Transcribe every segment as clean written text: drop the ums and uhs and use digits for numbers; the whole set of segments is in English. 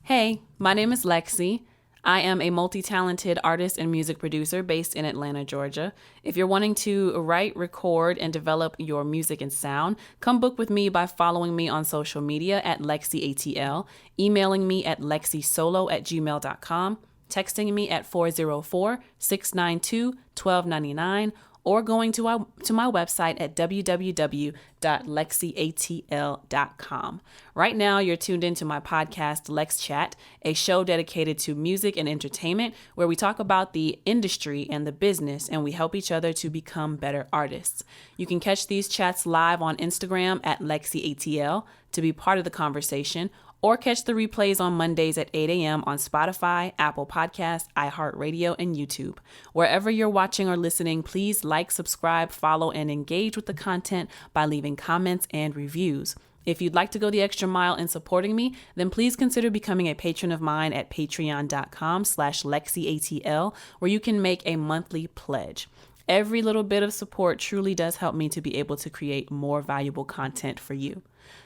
Hey, my name is LexC. I am a multi-talented artist and music producer based in Atlanta, Georgia. If you're wanting to write, record, and develop your music and sound, come book with me by following me on social media at LexCATL, emailing me at lexisolo@gmail.com, texting me at 404-692-1299, or going to my website at www.LexCATL.com. Right now, you're tuned into my podcast, LexChat, a show dedicated to music and entertainment, where we talk about the industry and the business, and we help each other to become better artists. You can catch these chats live on Instagram at LexCATL to be part of the conversation, or catch the replays on Mondays at 8 a.m. on Spotify, Apple Podcasts, iHeartRadio, and YouTube. Wherever you're watching or listening, please like, subscribe, follow, and engage with the content by leaving comments and reviews. If you'd like to go the extra mile in supporting me, then please consider becoming a patron of mine at patreon.com/LexCATL, where you can make a monthly pledge. Every little bit of support truly does help me to be able to create more valuable content for you.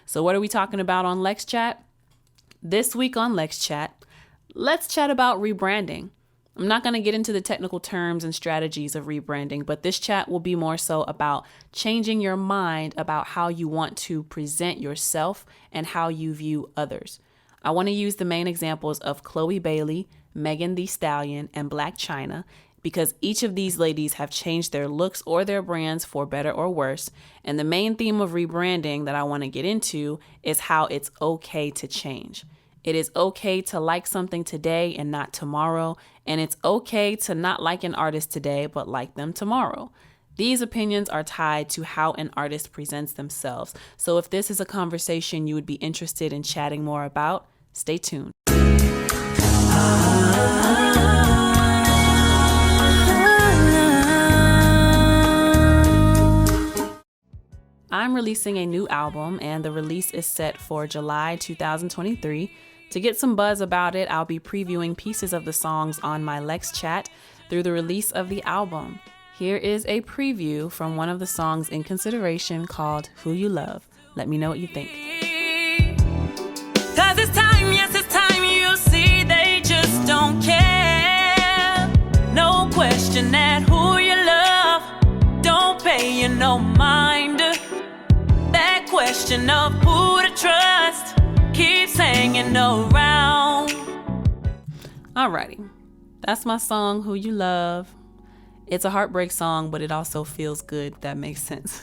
So what are we talking about on LexChat? This week on LexChat, let's chat about rebranding. I'm not going to get into the technical terms and strategies of rebranding, but this chat will be more so about changing your mind about how you want to present yourself and how you view others. I want to use the main examples of Chloe Bailey, Megan Thee Stallion, and Blac Chyna, because each of these ladies have changed their looks or their brands for better or worse. And the main theme of rebranding that I want to get into is how it's okay to change. It is okay to like something today and not tomorrow. And it's okay to not like an artist today, but like them tomorrow. These opinions are tied to how an artist presents themselves. So if this is a conversation you would be interested in chatting more about, stay tuned. I'm releasing a new album, and the release is set for July 2023. To get some buzz about it, I'll be previewing pieces of the songs on my LexChat through the release of the album. Here is a preview from one of the songs in consideration called Who You Love. Let me know what you think. 'Cause it's time, yes, it's time, you see, they just don't care. No question that who you love don't pay you no mind. That question of who to trust keeps hanging around. Alrighty, that's my song, Who You Love. It's a heartbreak song, but it also feels good. That makes sense.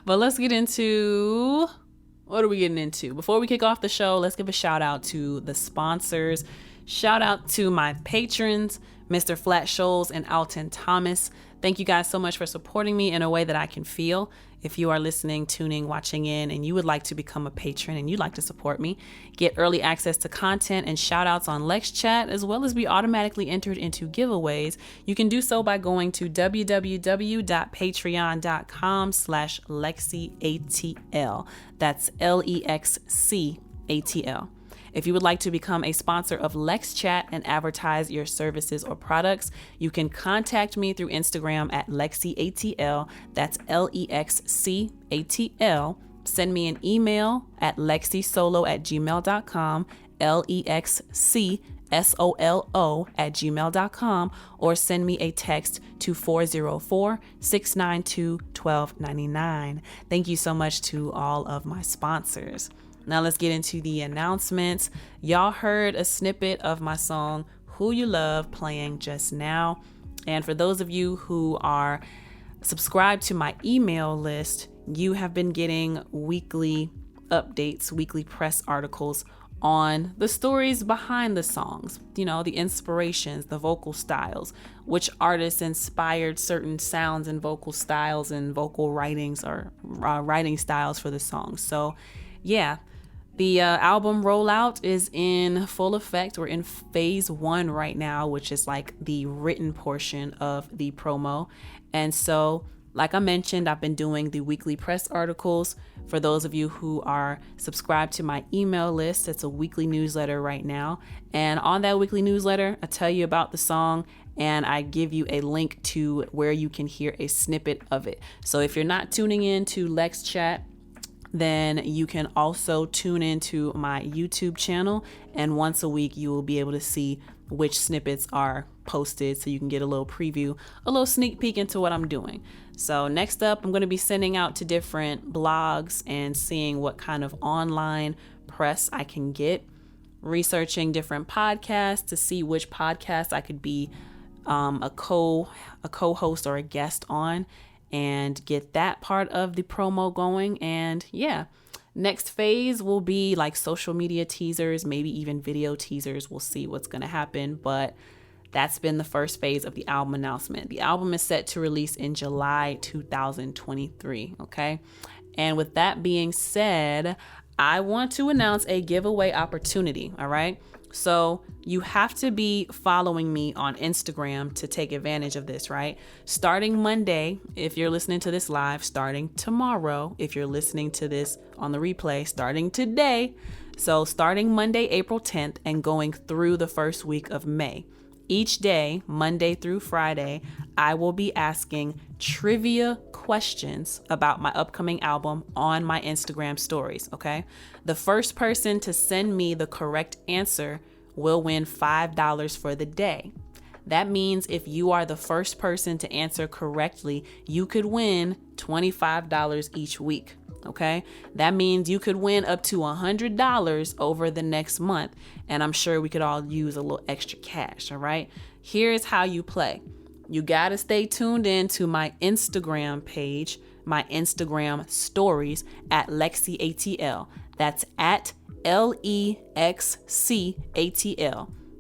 But let's get into, what are we getting into? Before we kick off the show, let's give a shout out to the sponsors. Shout out to my patrons, Mr. Flat Shoals and Alton Thomas. Thank you guys so much for supporting me in a way that I can feel. If you are listening, tuning, watching in, and you would like to become a patron and you'd like to support me, get early access to content and shout outs on LexChat, as well as be automatically entered into giveaways, you can do so by going to www.patreon.com/LexCATL. That's LEXCATL. If you would like to become a sponsor of LexChat and advertise your services or products, you can contact me through Instagram at LexCATL. That's LEXCATL. Send me an email at lexisolo@gmail.com, LEXCSOLO@gmail.com, or send me a text to 404-692-1299. Thank you so much to all of my sponsors. Now let's get into the announcements. Y'all heard a snippet of my song, Who You Love, playing just now. And for those of you who are subscribed to my email list, you have been getting weekly updates, weekly press articles on the stories behind the songs, you know, the inspirations, the vocal styles, which artists inspired certain sounds and vocal styles and vocal writings or writing styles for the songs. So yeah, the album rollout is in full effect. We're in phase 1 right now, which is like the written portion of the promo. And so, like I mentioned, I've been doing the weekly press articles. For those of you who are subscribed to my email list, it's a weekly newsletter right now. And on that weekly newsletter, I tell you about the song and I give you a link to where you can hear a snippet of it. So if you're not tuning in to LexChat, then you can also tune into my YouTube channel, and once a week you will be able to see which snippets are posted, so you can get a little preview, a little sneak peek into what I'm doing. So next up, I'm going to be sending out to different blogs and seeing what kind of online press I can get, researching different podcasts to see which podcast I could be a co-host or a guest on, and get that part of the promo going. And yeah, next phase will be like social media teasers, maybe even video teasers. We'll see what's going to happen, but that's been the first phase of the album announcement. The album is set to release in July 2023, okay? And with that being said, I want to announce a giveaway opportunity, all right? So you have to be following me on Instagram to take advantage of this, right? Starting Monday, if you're listening to this live, starting tomorrow, if you're listening to this on the replay, starting today. So starting Monday, April 10th, and going through the first week of May. Each day, Monday through Friday, I will be asking trivia questions about my upcoming album on my Instagram stories, okay? The first person to send me the correct answer will win $5 for the day. That means if you are the first person to answer correctly, you could win $25 each week. Okay, that means you could win up to $100 over the next month, and I'm sure we could all use a little extra cash. All right, here's how you play. You got to stay tuned in to my Instagram page, my Instagram stories at LexCATL. That's at LEXCATL.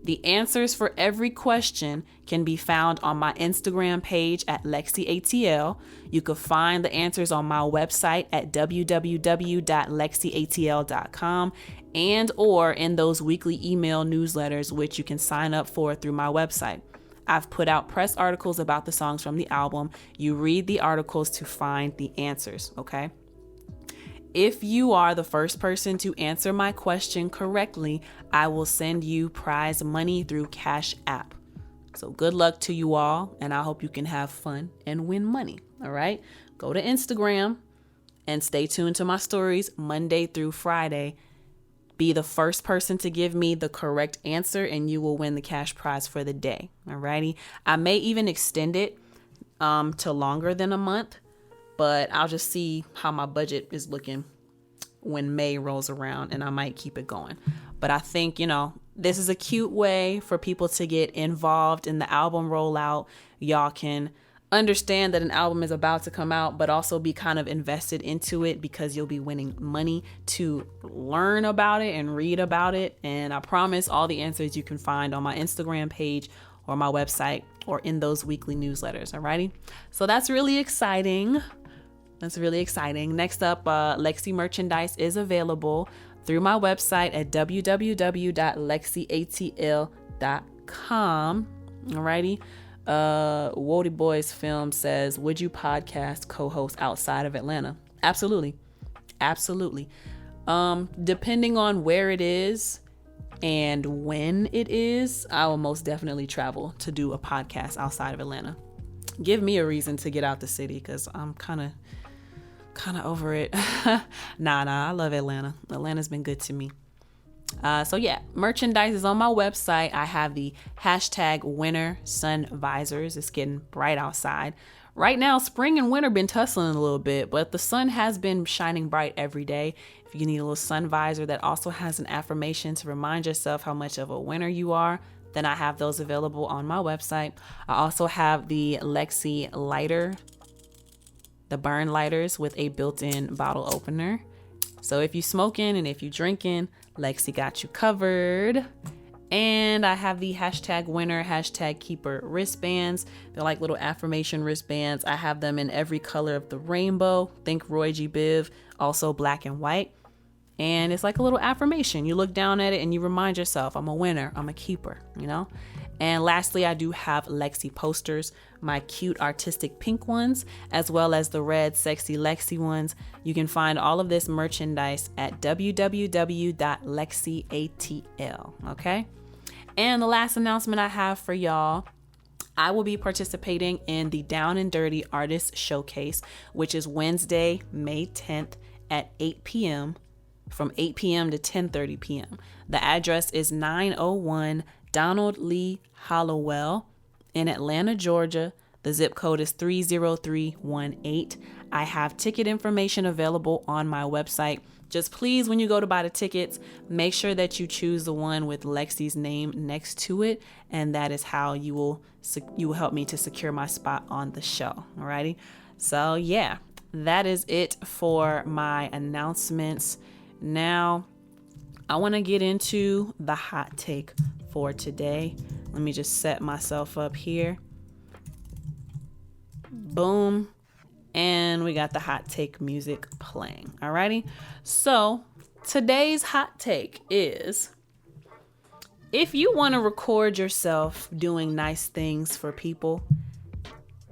The answers for every question can be found on my Instagram page at LexCATL. You can find the answers on my website at www.lexcatl.com and or in those weekly email newsletters, which you can sign up for through my website. I've put out press articles about the songs from the album. You read the articles to find the answers, okay? If you are the first person to answer my question correctly, I will send you prize money through CashApp. So good luck to you all, and I hope you can have fun and win money, all right? Go to Instagram and stay tuned to my stories Monday through Friday. Be the first person to give me the correct answer, and you will win the cash prize for the day, all righty? I may even extend it to longer than a month, but I'll just see how my budget is looking when May rolls around, and I might keep it going. But I think, this is a cute way for people to get involved in the album rollout. Y'all can understand that an album is about to come out, but also be kind of invested into it because you'll be winning money to learn about it and read about it. And I promise all the answers you can find on my Instagram page or my website or in those weekly newsletters. Alrighty. So that's really exciting. Next up, LexC merchandise is available through my website at www.lexcatl.com. Alrighty. Wody Boys Film says, would you podcast co-host outside of Atlanta? Absolutely. Depending on where it is and when it is, I will most definitely travel to do a podcast outside of Atlanta. Give me a reason to get out the city, because I'm kind of over it. Nah, I love Atlanta. Atlanta's been good to me. So yeah, merchandise is on my website. I have the hashtag winter sun visors. It's getting bright outside. Right now, spring and winter been tussling a little bit, but the sun has been shining bright every day. If you need a little sun visor that also has an affirmation to remind yourself how much of a winner you are, then I have those available on my website. I also have the LexC lighter, the burn lighters with a built-in bottle opener. So if you smoking and if you drinking, LexC got you covered. And I have the hashtag winner, hashtag keeper wristbands. They're like little affirmation wristbands. I have them in every color of the rainbow. Think Roy G. Biv, also black and white. And it's like a little affirmation. You look down at it and you remind yourself, I'm a winner, I'm a keeper, And lastly, I do have LexC posters, my cute artistic pink ones, as well as the red sexy LexC ones. You can find all of this merchandise at www.lexcatl, okay? And the last announcement I have for y'all, I will be participating in the Down and Dirty Artist Showcase, which is Wednesday, May 10th at 8 p.m. from 8 p.m. to 10:30 p.m. The address is 901 Donald Lee Hollowell in Atlanta, Georgia. The zip code is 30318. I have ticket information available on my website. Just please, when you go to buy the tickets, make sure that you choose the one with Lexi's name next to it, and that is how you will help me to secure my spot on the show. Alrighty. So yeah, that is it for my announcements. Now, I want to get into the hot take for today. Let me just set myself up here. Boom. And we got the hot take music playing. Alrighty. So today's hot take is, if you want to record yourself doing nice things for people,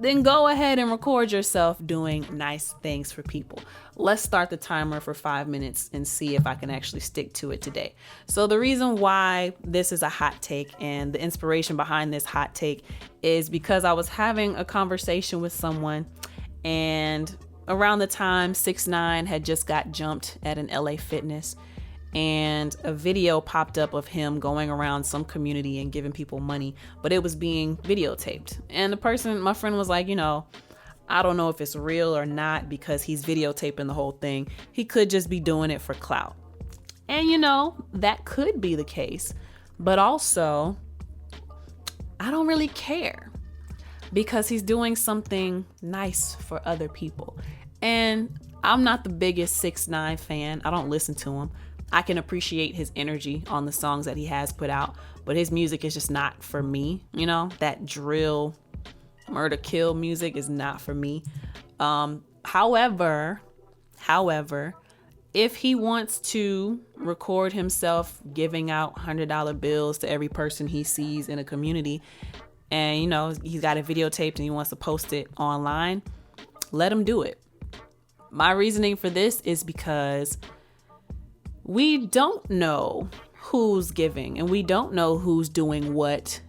then go ahead and record yourself doing nice things for people. Let's start the timer for 5 minutes and see if I can actually stick to it today. So the reason why this is a hot take and the inspiration behind this hot take is because I was having a conversation with someone, and around the time 6ix9ine had just got jumped at an LA Fitness, and a video popped up of him going around some community and giving people money, but it was being videotaped. And my friend was like, I don't know if it's real or not, because he's videotaping the whole thing. He could just be doing it for clout. And that could be the case, but also I don't really care, because he's doing something nice for other people. And I'm not the biggest 6ix9ine fan. I don't listen to him. I can appreciate his energy on the songs that he has put out, but his music is just not for me. That drill, murder, kill music is not for me. However, if he wants to record himself giving out $100 bills to every person he sees in a community, and he's got it videotaped and he wants to post it online, let him do it. My reasoning for this is because we don't know who's giving and we don't know who's doing what,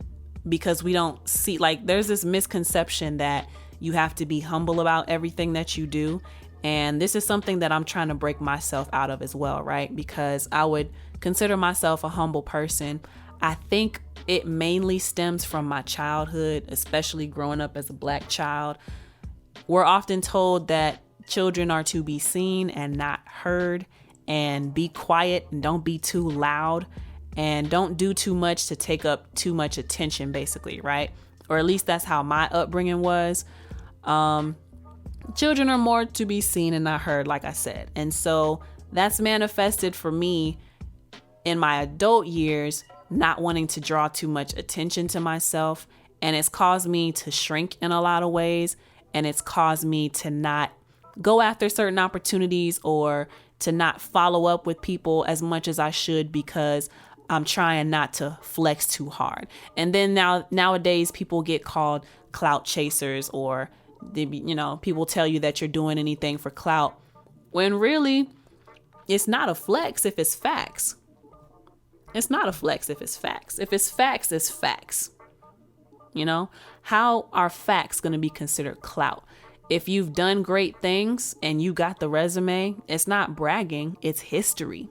because we don't see, there's this misconception that you have to be humble about everything that you do. And this is something that I'm trying to break myself out of as well, right? Because I would consider myself a humble person. I think it mainly stems from my childhood, especially growing up as a Black child. We're often told that children are to be seen and not heard, and be quiet and don't be too loud, and don't do too much to take up too much attention, basically, right? Or at least that's how my upbringing was. Children are more to be seen and not heard, like I said. And so that's manifested for me in my adult years, not wanting to draw too much attention to myself. And it's caused me to shrink in a lot of ways. And it's caused me to not go after certain opportunities, or to not follow up with people as much as I should, because I'm trying not to flex too hard. And then nowadays people get called clout chasers, or people tell you that you're doing anything for clout, when really it's not a flex if it's facts. It's not a flex if it's facts. If it's facts, it's facts. How are facts going to be considered clout? If you've done great things and you got the resume, it's not bragging, it's history.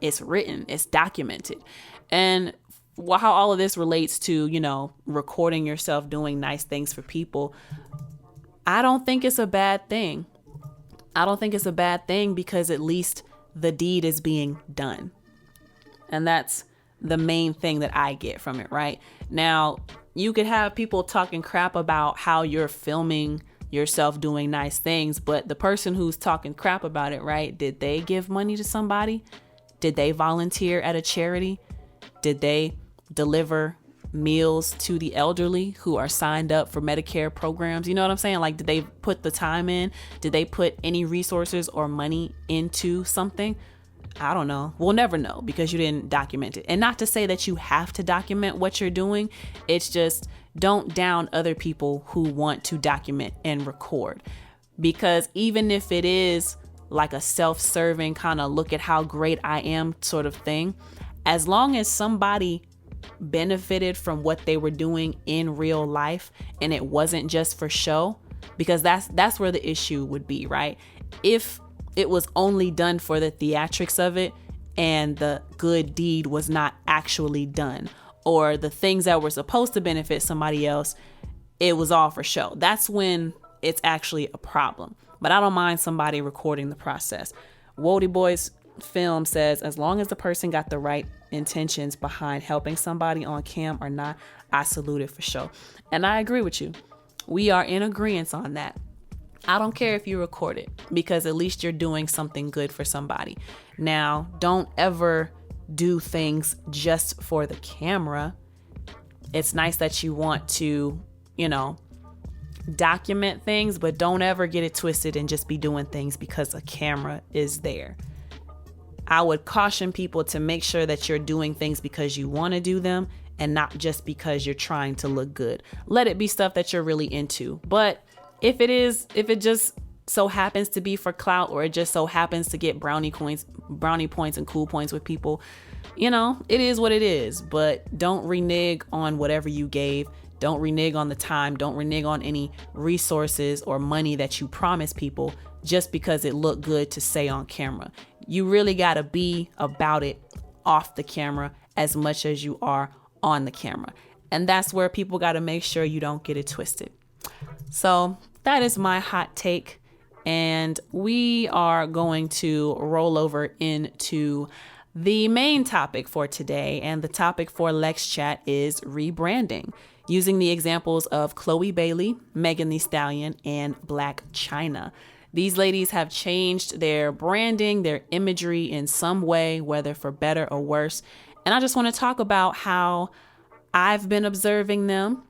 It's written, it's documented. And how all of this relates to, recording yourself doing nice things for people, I don't think it's a bad thing. I don't think it's a bad thing, because at least the deed is being done. And that's the main thing that I get from it, right? Now, you could have people talking crap about how you're filming yourself doing nice things, but the person who's talking crap about it, right? Did they give money to somebody? Did they volunteer at a charity? Did they deliver meals to the elderly who are signed up for Medicare programs? You know what I'm saying? Did they put the time in? Did they put any resources or money into something? I don't know. We'll never know, because you didn't document it. And not to say that you have to document what you're doing. It's just, don't down other people who want to document and record, because even if it is like a self-serving kind of look at how great I am sort of thing, as long as somebody benefited from what they were doing in real life and it wasn't just for show, because that's where the issue would be, right? If it was only done for the theatrics of it, and the good deed was not actually done, or the things that were supposed to benefit somebody else, it was all for show. That's when it's actually a problem. But I don't mind somebody recording the process. Wody Boy's film says, as long as the person got the right intentions behind helping somebody on cam or not, I salute it for sure. And I agree with you. We are in agreement on that. I don't care if you record it, because at least you're doing something good for somebody. Now, don't ever do things just for the camera. It's nice that you want to, document things, but don't ever get it twisted and just be doing things because a camera is there. I would caution people to make sure that you're doing things because you want to do them and not just because you're trying to look good. Let it be stuff that you're really into. But if it just so happens to be for clout, or it just so happens to get brownie points and cool points with people, it is what it is. But don't renege on whatever you gave. Don't renege on the time. Don't renege on any resources or money that you promise people just because it looked good to say on camera. You really got to be about it off the camera as much as you are on the camera. And that's where people got to make sure you don't get it twisted. So that is my hot take. And we are going to roll over into the main topic for today. And the topic for LexChat is rebranding, using the examples of Chloe Bailey, Megan Thee Stallion, and Blac Chyna. These ladies have changed their branding, their imagery in some way, whether for better or worse. And I just want to talk about how I've been observing them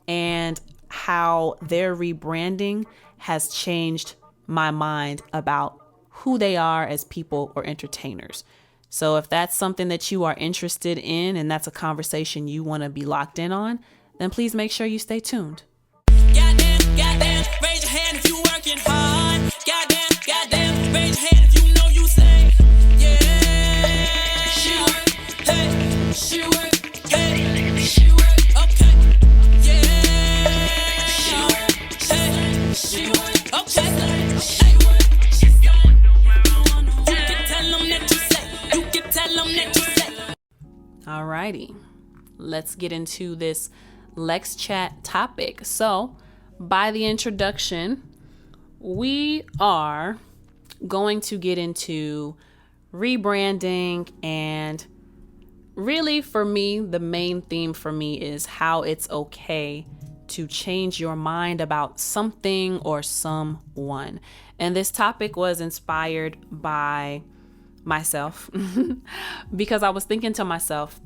and how their rebranding has changed my mind about who they are as people or entertainers. So if that's something that you are interested in and that's a conversation you want to be locked in on, then please make sure you stay tuned. Goddamn, raise your hand if you working hard. Goddamn, raise your hand if you know you say, yeah. She work, hey, she work, hey, she work, okay, yeah. She work, hey, she work, okay, she work, she say. You can tell them that you say, you can tell them that you say. Alrighty, let's get into this LexChat topic. So, by the introduction, we are going to get into rebranding, and really for me, the main theme for me is how it's okay to change your mind about something or someone. And this topic was inspired by myself because I was thinking to myself,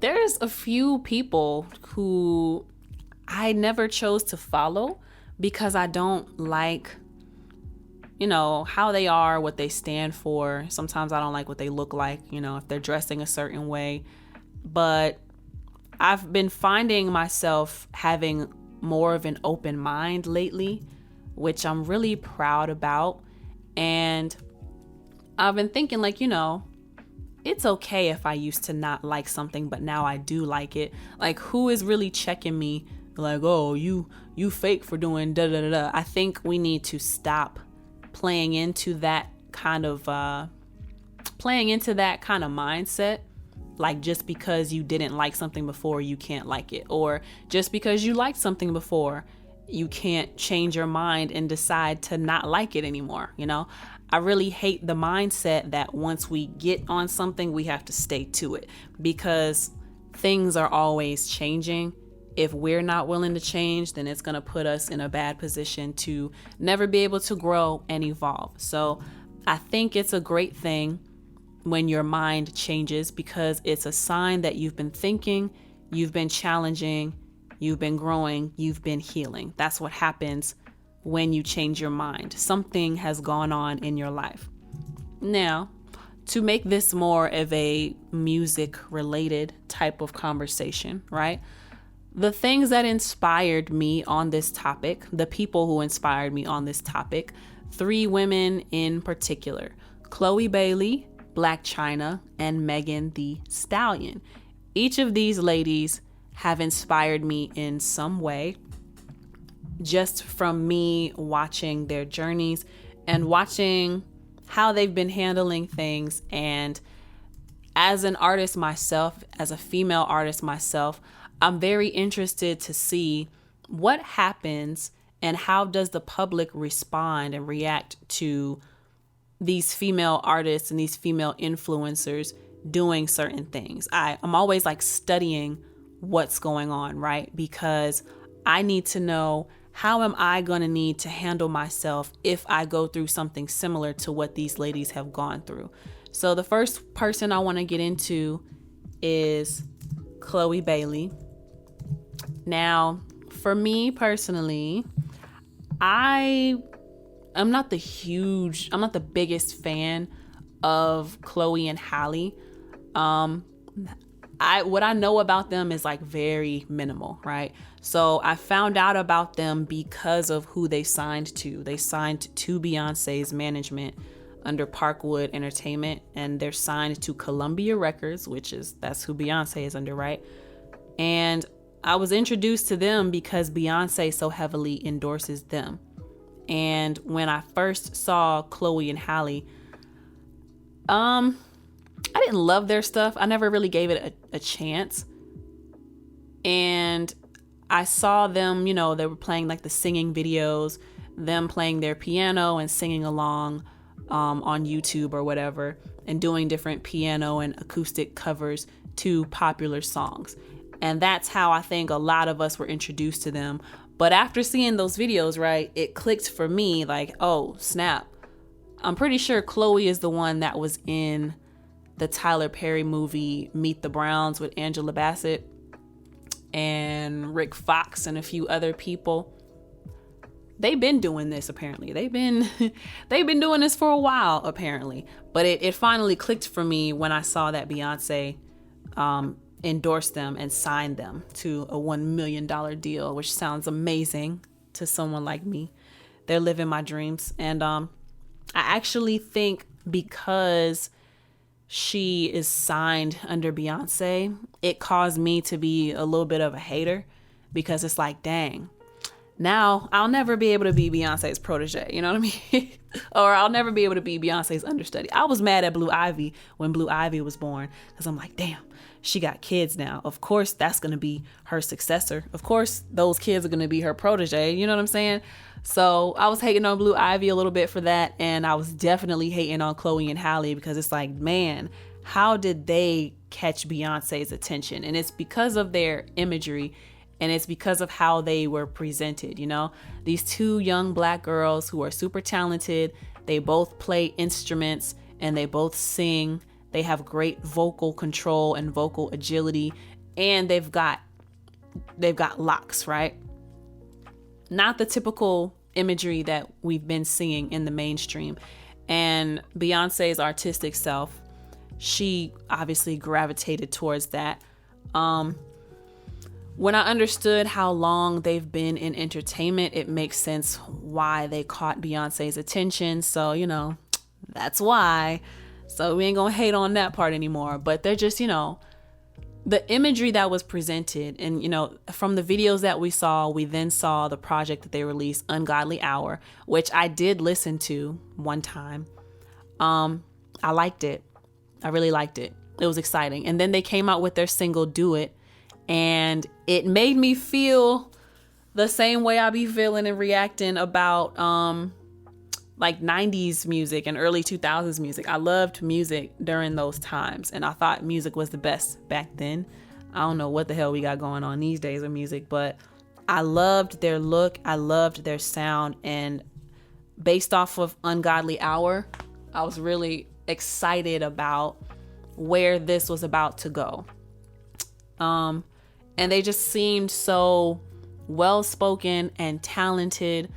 there's a few people who I never chose to follow because I don't like, how they are, what they stand for. Sometimes I don't like what they look like, if they're dressing a certain way. But I've been finding myself having more of an open mind lately, which I'm really proud about. And I've been thinking it's okay if I used to not like something, but now I do like it. Like, who is really checking me? Like, oh, you fake for doing da da da da. I think we need to stop playing into that kind of mindset. Like, just because you didn't like something before, you can't like it. Or just because you liked something before, you can't change your mind and decide to not like it anymore. I really hate the mindset that once we get on something, we have to stay to it, because things are always changing. If we're not willing to change, then it's going to put us in a bad position to never be able to grow and evolve. So I think it's a great thing when your mind changes, because it's a sign that you've been thinking, you've been challenging, you've been growing, you've been healing. That's what happens when you change your mind. Something has gone on in your life. Now, to make this more of a music related type of conversation, right? The things that inspired me on this topic, the people who inspired me on this topic, 3 women in particular: Chloe Bailey, Blac Chyna, and Megan Thee Stallion. Each of these ladies have inspired me in some way, just from me watching their journeys and watching how they've been handling things. And as an artist myself, as a female artist myself, I'm very interested to see what happens and how does the public respond and react to these female artists and these female influencers doing certain things. I'm always like studying what's going on, right? Because I need to know, how am I going to need to handle myself if I go through something similar to what these ladies have gone through? So the first person I want to get into is Chloe Bailey. Now, for me personally, I'm not the biggest fan of Chloe and Halle. What I know about them is like very minimal, right? So I found out about them because of who they signed to. They signed to Beyonce's management under Parkwood Entertainment, and they're signed to Columbia Records, that's who Beyonce is under, right? And I was introduced to them because Beyonce so heavily endorses them. And when I first saw Chloe and Halle, I didn't love their stuff. I never really gave it a chance. And I saw them, they were playing like the singing videos, them playing their piano and singing along on YouTube or whatever, and doing different piano and acoustic covers to popular songs. And that's how I think a lot of us were introduced to them. But after seeing those videos, right, it clicked for me like, oh, snap. I'm pretty sure Chloe is the one that was in the Tyler Perry movie Meet the Browns with Angela Bassett and Rick Fox and a few other people. They've been doing this apparently. They've been doing this for a while apparently. But it finally clicked for me when I saw that Beyonce endorsed them and signed them to a $1 million deal, which sounds amazing to someone like me. They're living my dreams. And I actually think because she is signed under Beyonce, it caused me to be a little bit of a hater, because it's like, dang, now I'll never be able to be Beyonce's protege, you know what I mean? Or I'll never be able to be Beyonce's understudy. I was mad at Blue Ivy when Blue Ivy was born, because I'm like, damn, she got kids now. Of course, that's going to be her successor. Of course, those kids are going to be her protege. You know what I'm saying? So I was hating on Blue Ivy a little bit for that. And I was definitely hating on Chloe and Halle, because it's like, man, how did they catch Beyonce's attention? And it's because of their imagery, and it's because of how they were presented. These two young Black girls who are super talented. They both play instruments and they both sing. They have great vocal control and vocal agility, and they've got locks, right? Not the typical imagery that we've been seeing in the mainstream. And Beyonce's artistic self, she obviously gravitated towards that. When I understood how long they've been in entertainment, it makes sense why they caught Beyonce's attention. So, that's why. So we ain't gonna hate on that part anymore. But they're just, the imagery that was presented, and, from the videos that we saw, we then saw the project that they released, Ungodly Hour, which I did listen to one time. I liked it. I really liked it. It was exciting. And then they came out with their single, Do It. And it made me feel the same way I be feeling and reacting about like 90s music and early 2000s music. I loved music during those times, and I thought music was the best back then. I don't know what the hell we got going on these days with music, but I loved their look. I loved their sound. And based off of Ungodly Hour, I was really excited about where this was about to go. And they just seemed so well-spoken and talented.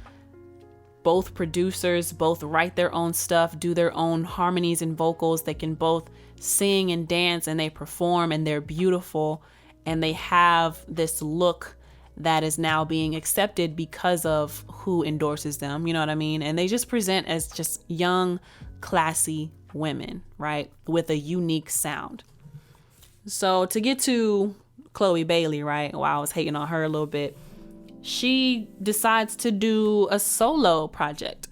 Both producers, both write their own stuff, do their own harmonies and vocals. They can both sing and dance, and they perform, and they're beautiful. And they have this look that is now being accepted because of who endorses them. You know what I mean? And they just present as just young, classy women, right? With a unique sound. So to get to Chloe Bailey, right? While I was hating on her a little bit, she decides to do a solo project.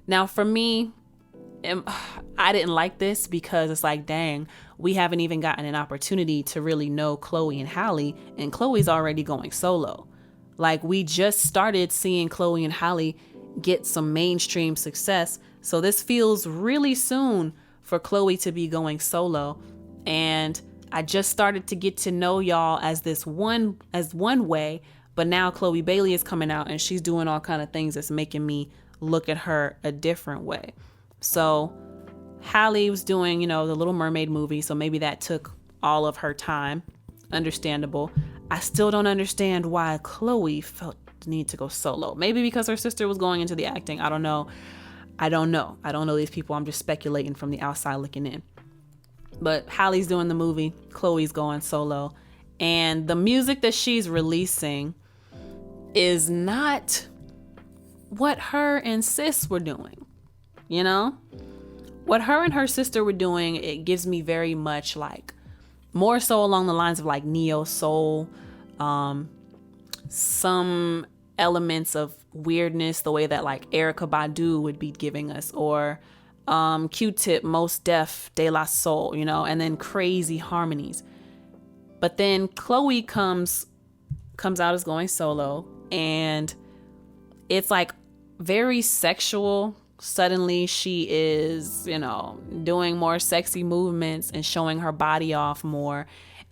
Now, for me, I didn't like this because it's like, dang, we haven't even gotten an opportunity to really know Chloe and Halle, and Chloe's already going solo. Like, we just started seeing Chloe and Halle get some mainstream success. So this feels really soon for Chloe to be going solo. And I just started to get to know y'all as one way, but now Chloe Bailey is coming out and she's doing all kind of things that's making me look at her a different way. So Halle was doing, the Little Mermaid movie, so maybe that took all of her time. Understandable. I still don't understand why Chloe felt the need to go solo. Maybe because her sister was going into the acting. I don't know. I don't know these people. I'm just speculating from the outside looking in. But Halle's doing the movie. Chloe's going solo. And the music that she's releasing is not what her and sis were doing. What her and her sister were doing, it gives me very much like, more so along the lines of like neo soul, some elements of weirdness, the way that like Erykah Badu would be giving us, or Q-Tip, Mos Def, De La Soul, and then crazy harmonies. But then Chloe comes out as going solo, and it's like very sexual. Suddenly she is, doing more sexy movements and showing her body off more.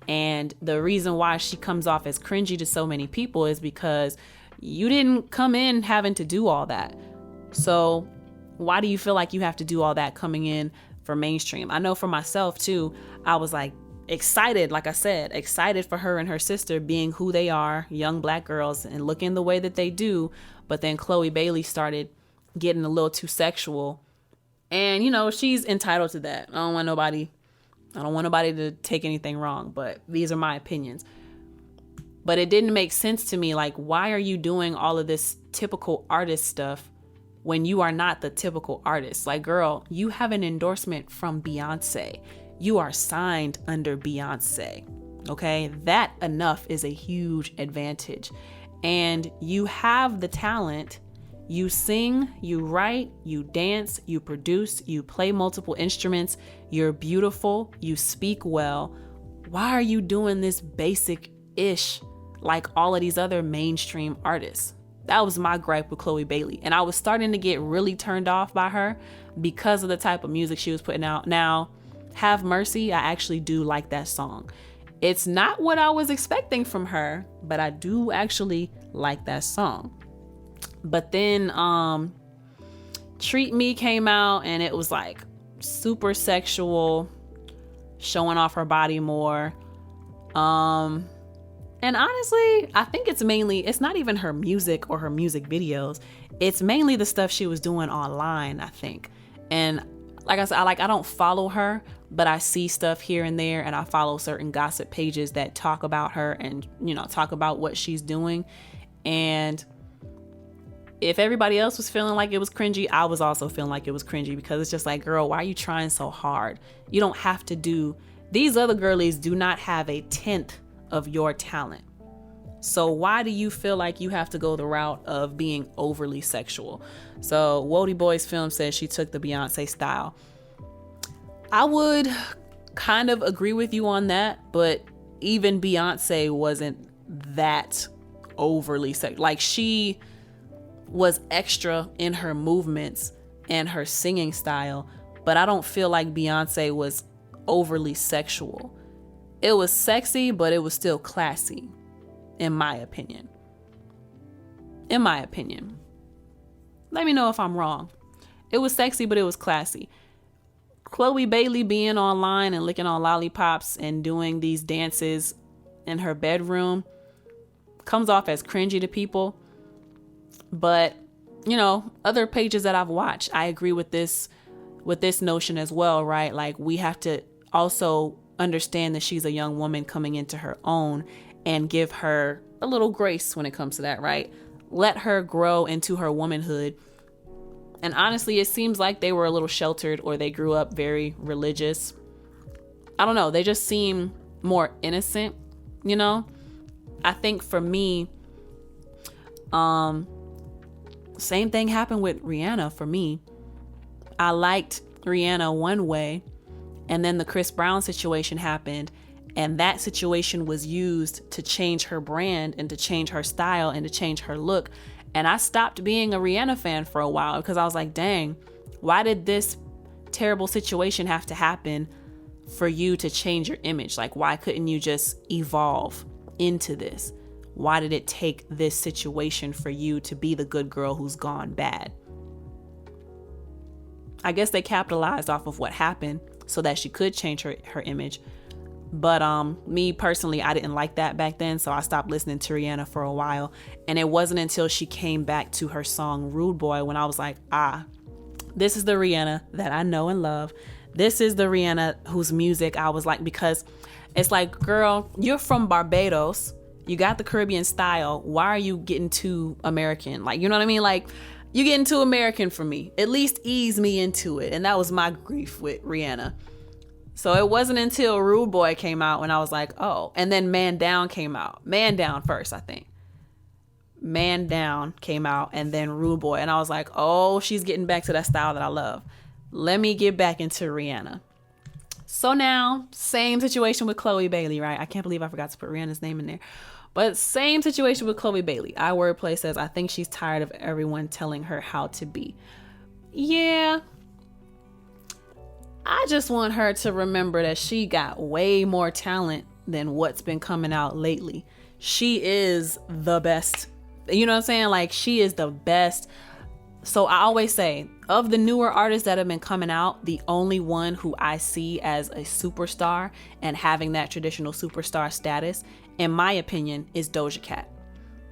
And the reason why she comes off as cringy to so many people is because you didn't come in having to do all that. So why do you feel like you have to do all that coming in for mainstream? I know for myself too, I was like excited, like I said, excited for her and her sister being who they are, young Black girls, and looking the way that they do. But then Chloe Bailey started getting a little too sexual, and she's entitled to that. I don't want nobody to take anything wrong, but these are my opinions. But it didn't make sense to me. Like, why are you doing all of this typical artist stuff when you are not the typical artist? Like, girl, you have an endorsement from Beyonce. You are signed under Beyonce. Okay, that enough is a huge advantage. And you have the talent. You sing, you write, you dance, you produce, you play multiple instruments. You're beautiful. You speak well. Why are you doing this basic-ish like all of these other mainstream artists? That was my gripe with Chloe Bailey. And I was starting to get really turned off by her because of the type of music she was putting out. Now, Have Mercy, I actually do like that song. It's not what I was expecting from her, but I do actually like that song. But then Treat Me came out, and it was like super sexual, showing off her body more. And honestly, I think it's not even her music or her music videos. It's mainly the stuff she was doing online, I think. And like I said, I don't follow her, but I see stuff here and there, and I follow certain gossip pages that talk about her and, talk about what she's doing. And if everybody else was feeling like it was cringy, I was also feeling like it was cringy, because it's just like, girl, why are you trying so hard? You don't have to do, these other girlies do not have a 1/10 of your talent. So why do you feel like you have to go the route of being overly sexual? So Wody Boy's film says she took the Beyonce style. I would kind of agree with you on that, but even Beyonce wasn't that overly sexual. Like, she was extra in her movements and her singing style, but I don't feel like Beyonce was overly sexual. It was sexy, but it was still classy, in my opinion. Let me know if I'm wrong. It was sexy, but it was classy. Chloe Bailey being online and licking on lollipops and doing these dances in her bedroom comes off as cringy to people. But, other pages that I've watched, I agree with this notion as well, right? Like, we have to also understand that she's a young woman coming into her own and give her a little grace when it comes to that, right? Let her grow into her womanhood. And honestly, it seems like they were a little sheltered, or they grew up very religious. I don't know. They just seem more innocent, I think for me, same thing happened with Rihanna for me. I liked Rihanna one way, and then the Chris Brown situation happened, and that situation was used to change her brand and to change her style and to change her look. And I stopped being a Rihanna fan for a while because I was like, dang, why did this terrible situation have to happen for you to change your image? Like, why couldn't you just evolve into this? Why did it take this situation for you to be the good girl who's gone bad? I guess they capitalized off of what happened so that she could change her image. But me personally, I didn't like that back then, so I stopped listening to Rihanna for a while. And it wasn't until she came back to her song Rude Boy when I was like, this is the Rihanna that I know and love. This is the Rihanna whose music I was like, because it's like, girl, you're from Barbados. You got the Caribbean style. Why are you getting too American? Like, you know what I mean? Like, you getting too American for me. At least ease me into it. And that was my grief with Rihanna. So it wasn't until Rude Boy came out when I was like, oh. And then Man Down came out. Man Down first, I think. Man Down came out and then Rude Boy. And I was like, oh, she's getting back to that style that I love. Let me get back into Rihanna. So now, same situation with Chloe Bailey, right? I can't believe I forgot to put Rihanna's name in there. But same situation with Chloe Bailey. iWordplay says, I think she's tired of everyone telling her how to be. Yeah. I just want her to remember that she got way more talent than what's been coming out lately. She is the best. You know what I'm saying? Like, she is the best. So I always say, of the newer artists that have been coming out, the only one who I see as a superstar and having that traditional superstar status, in my opinion, is Doja Cat.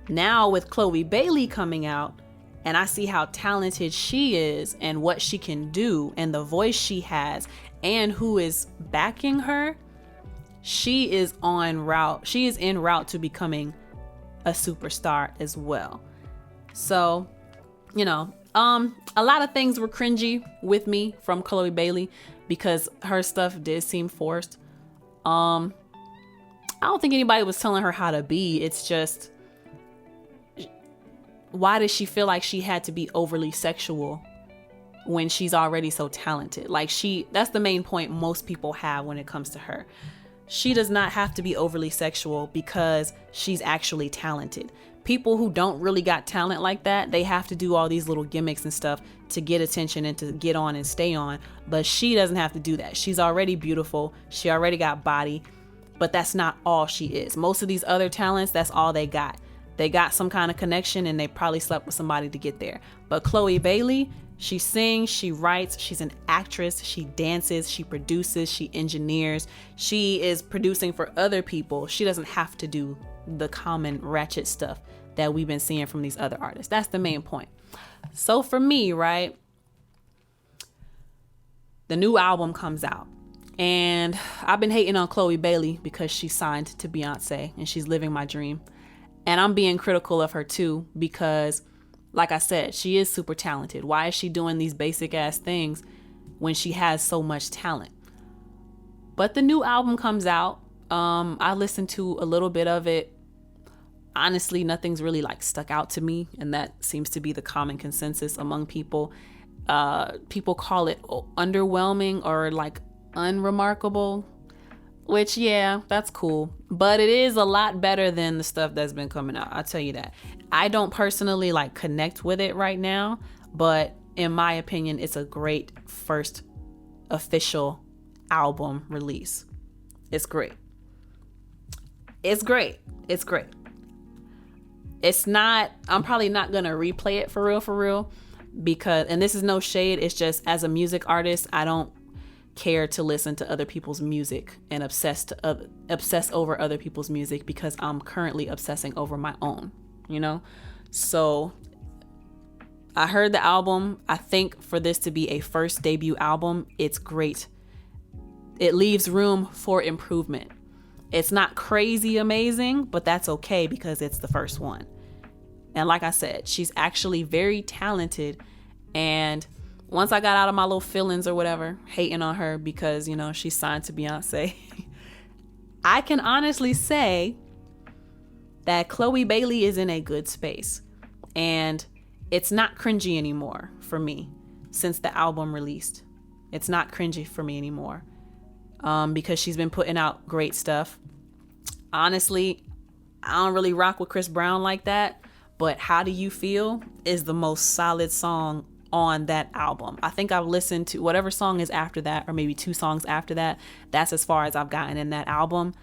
Now with Chloe Bailey coming out, and I see how talented she is and what she can do and the voice she has and who is backing her, she is en route to becoming a superstar as well. So, you know, a lot of things were cringy with me from Chloe Bailey because her stuff did seem forced. I don't think anybody was telling her how to be. It's just, why does she feel like she had to be overly sexual when she's already so talented? Like, that's the main point most people have when it comes to her. She does not have to be overly sexual because she's actually talented. People who don't really got talent like that, they have to do all these little gimmicks and stuff to get attention and to get on and stay on. But she doesn't have to do that. She's already beautiful. She already got body, but that's not all she is. Most of these other talents, that's all they got. They got some kind of connection and they probably slept with somebody to get there. But Chloe Bailey, she sings, she writes, she's an actress, she dances, she produces, she engineers, she is producing for other people. She doesn't have to do the common ratchet stuff that we've been seeing from these other artists. That's the main point. So for me, right, the new album comes out and I've been hating on Chloe Bailey because she's signed to Beyonce and she's living my dream. And I'm being critical of her too because, like I said, she is super talented. Why is she doing these basic ass things when she has so much talent? But the new album comes out. I listened to a little bit of it. Honestly, nothing's really like stuck out to me, and that seems to be the common consensus among people. People call it underwhelming or like unremarkable, which, yeah, that's cool, but it is a lot better than the stuff that's been coming out. I'll tell you that. I don't personally like connect with it right now, but in my opinion, it's a great first official album release. It's great. It's great. It's great. It's not, I'm probably not going to replay it for real, because, and this is no shade, it's just as a music artist, I don't care to listen to other people's music and obsess over other people's music because I'm currently obsessing over my own, you know? So I heard the album. I think for this to be a first debut album, it's great. It leaves room for improvement. It's not crazy amazing, but that's okay because it's the first one. And like I said, she's actually very talented. And once I got out of my little feelings or whatever, hating on her because, you know, she's signed to Beyonce, I can honestly say that Chloe Bailey is in a good space. And it's not cringy anymore for me. since the album released. It's not cringy for me anymore, because she's been putting out great stuff. Honestly, I don't really rock with Chris Brown like that, but How Do You Feel is the most solid song on that album. I think I've listened to whatever song is after that, or maybe 2 songs after that. That's as far as I've gotten in that album.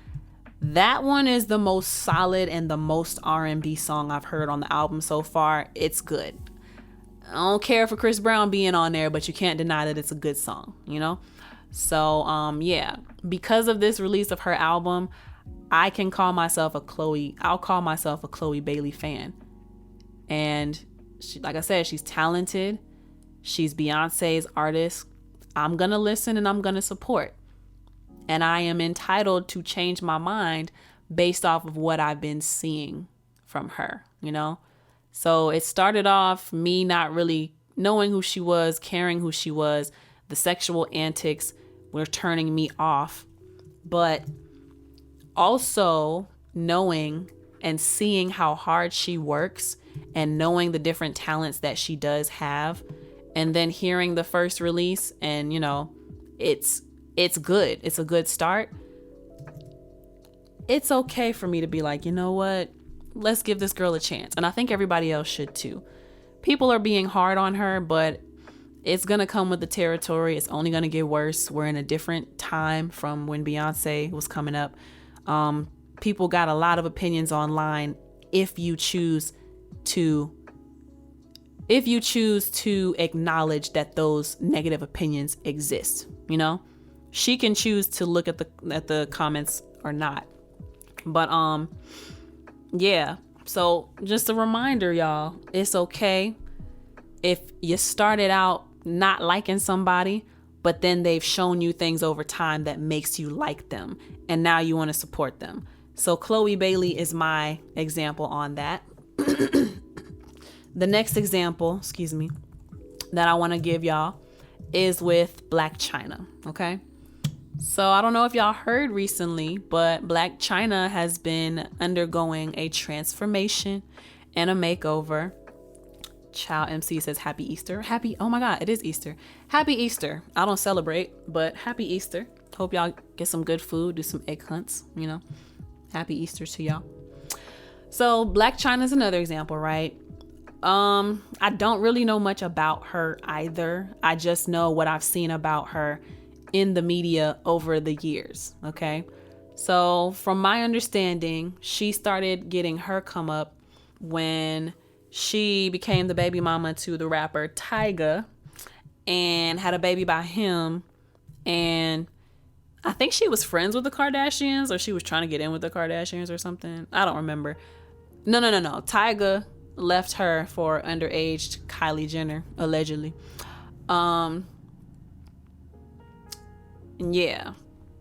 That one is the most solid and the most R&B song I've heard on the album so far. It's good. I don't care for Chris Brown being on there, but you can't deny that it's a good song, you know? So, yeah, because of this release of her album, I'll call myself a Chloe Bailey fan. And she, like I said, she's talented. She's Beyonce's artist. I'm going to listen and I'm going to support. And I am entitled to change my mind based off of what I've been seeing from her, you know? So it started off me not really knowing who she was, caring who she was. The sexual antics were turning me off. But also knowing and seeing how hard she works and knowing the different talents that she does have, and then hearing the first release and, you know, it's good. It's a good start. It's okay for me to be like, you know what? Let's give this girl a chance. And I think everybody else should too. People are being hard on her, but it's going to come with the territory. It's only going to get worse. We're in a different time from when Beyonce was coming up. People got a lot of opinions online if you choose to acknowledge that those negative opinions exist, you know? She can choose to look at the comments or not. But yeah. So just a reminder, y'all, it's okay if you started out not liking somebody, but then they've shown you things over time that makes you like them, and now you want to support them. So Chloe Bailey is my example on that. The next example, that I want to give y'all is with Blac Chyna, okay? So I don't know if y'all heard recently, but Blac Chyna has been undergoing a transformation and a makeover. Child MC says happy Easter. Oh my God, it is Easter. Happy Easter. I don't celebrate, but happy Easter. Hope y'all get some good food, do some egg hunts, you know. Happy Easter to y'all. So Blac Chyna is another example, right? I don't really know much about her either. I just know what I've seen about her in the media over the years, okay? So from my understanding, she started getting her come up when she became the baby mama to the rapper Tyga and had a baby by him. And I think she was friends with the Kardashians, or she was trying to get in with the Kardashians or something. I don't remember. No. Tyga left her for underage Kylie Jenner, allegedly. Yeah.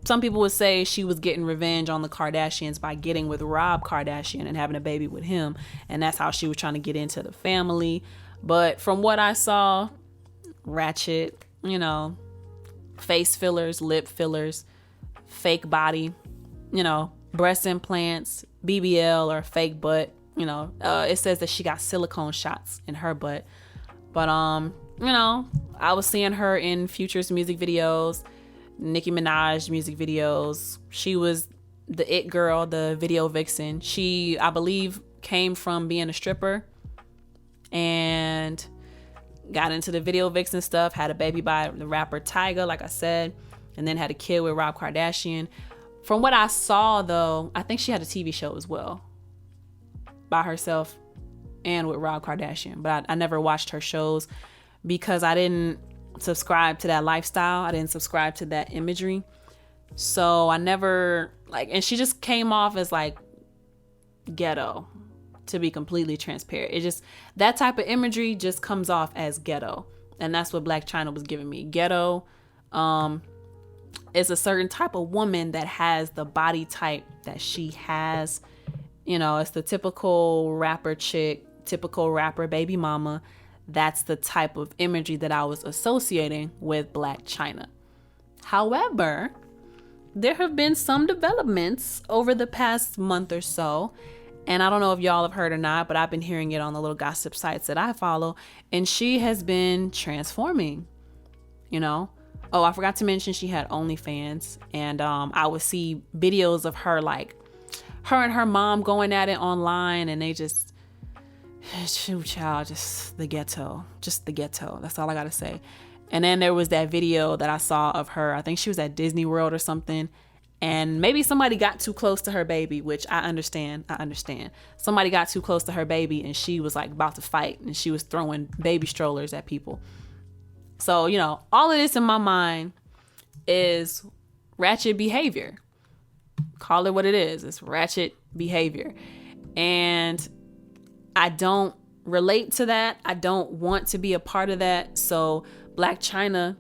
Some people would say she was getting revenge on the Kardashians by getting with Rob Kardashian and having a baby with him. And that's how she was trying to get into the family. But from what I saw, ratchet, you know, face fillers, lip fillers, fake body, you know, breast implants, BBL or fake butt, you know, it says that she got silicone shots in her butt. But, you know, I was seeing her in Future's music videos, Nicki Minaj music videos. She was the it girl, the video vixen. She, I believe, came from being a stripper and got into the video vixen stuff, had a baby by the rapper Tyga, like I said, and then had a kid with Rob Kardashian. From what I saw, though, I think she had a TV show as well by herself and with Rob Kardashian. But I never watched her shows because I didn't subscribe to that lifestyle. I didn't subscribe to that imagery. So I never, like, and she just came off as like ghetto, to be completely transparent. It just, that type of imagery just comes off as ghetto. And that's what Blac Chyna was giving me. Ghetto is a certain type of woman that has the body type that she has. You know, it's the typical rapper chick, typical rapper baby mama. That's the type of imagery that I was associating with Blac Chyna. However, there have been some developments over the past month or so, And I don't know if y'all have heard or not, but I've been hearing it on the little gossip sites that I follow. And she has been transforming, you know. Oh, I forgot to mention she had OnlyFans. And I would see videos of her, like her and her mom going at it online. And they just, shoot, child, just the ghetto. Just the ghetto. That's all I got to say. And then there was that video that I saw of her. I think she was at Disney World or something. And maybe somebody got too close to her baby, which I understand. Somebody got too close to her baby and she was like about to fight and she was throwing baby strollers at people. So, you know, all of this in my mind is ratchet behavior. Call it what it is. It's ratchet behavior. And I don't relate to that. I don't want to be a part of that. So Blac Chyna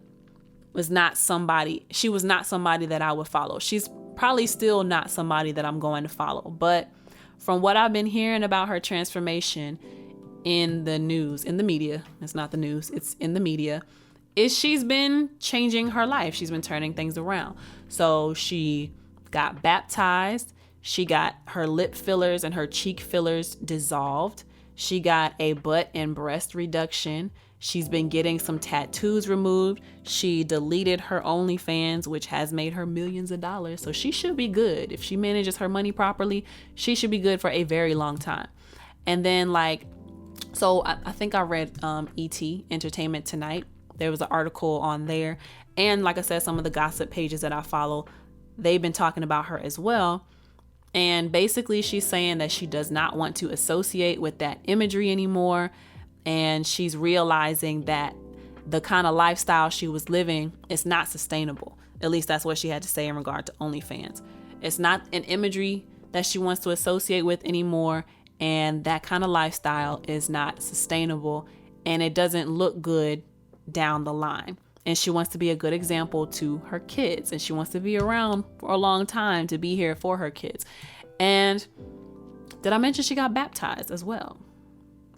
was not somebody that I would follow. She's probably still not somebody that I'm going to follow. But from what I've been hearing about her transformation in the news, in the media, it's not the news, it's in the media, is she's been changing her life. She's been turning things around. So she got baptized. She got her lip fillers and her cheek fillers dissolved. She got a butt and breast reduction. She's been getting some tattoos removed. She deleted her OnlyFans, which has made her millions of dollars. So she should be good. If she manages her money properly, she should be good for a very long time. And then so I think I read ET, Entertainment Tonight. There was an article on there. And like I said, some of the gossip pages that I follow, they've been talking about her as well. And basically she's saying that she does not want to associate with that imagery anymore. And she's realizing that the kind of lifestyle she was living is not sustainable. At least that's what she had to say in regard to OnlyFans. It's not an imagery that she wants to associate with anymore. And that kind of lifestyle is not sustainable. And it doesn't look good down the line. And she wants to be a good example to her kids. And she wants to be around for a long time to be here for her kids. And did I mention she got baptized as well?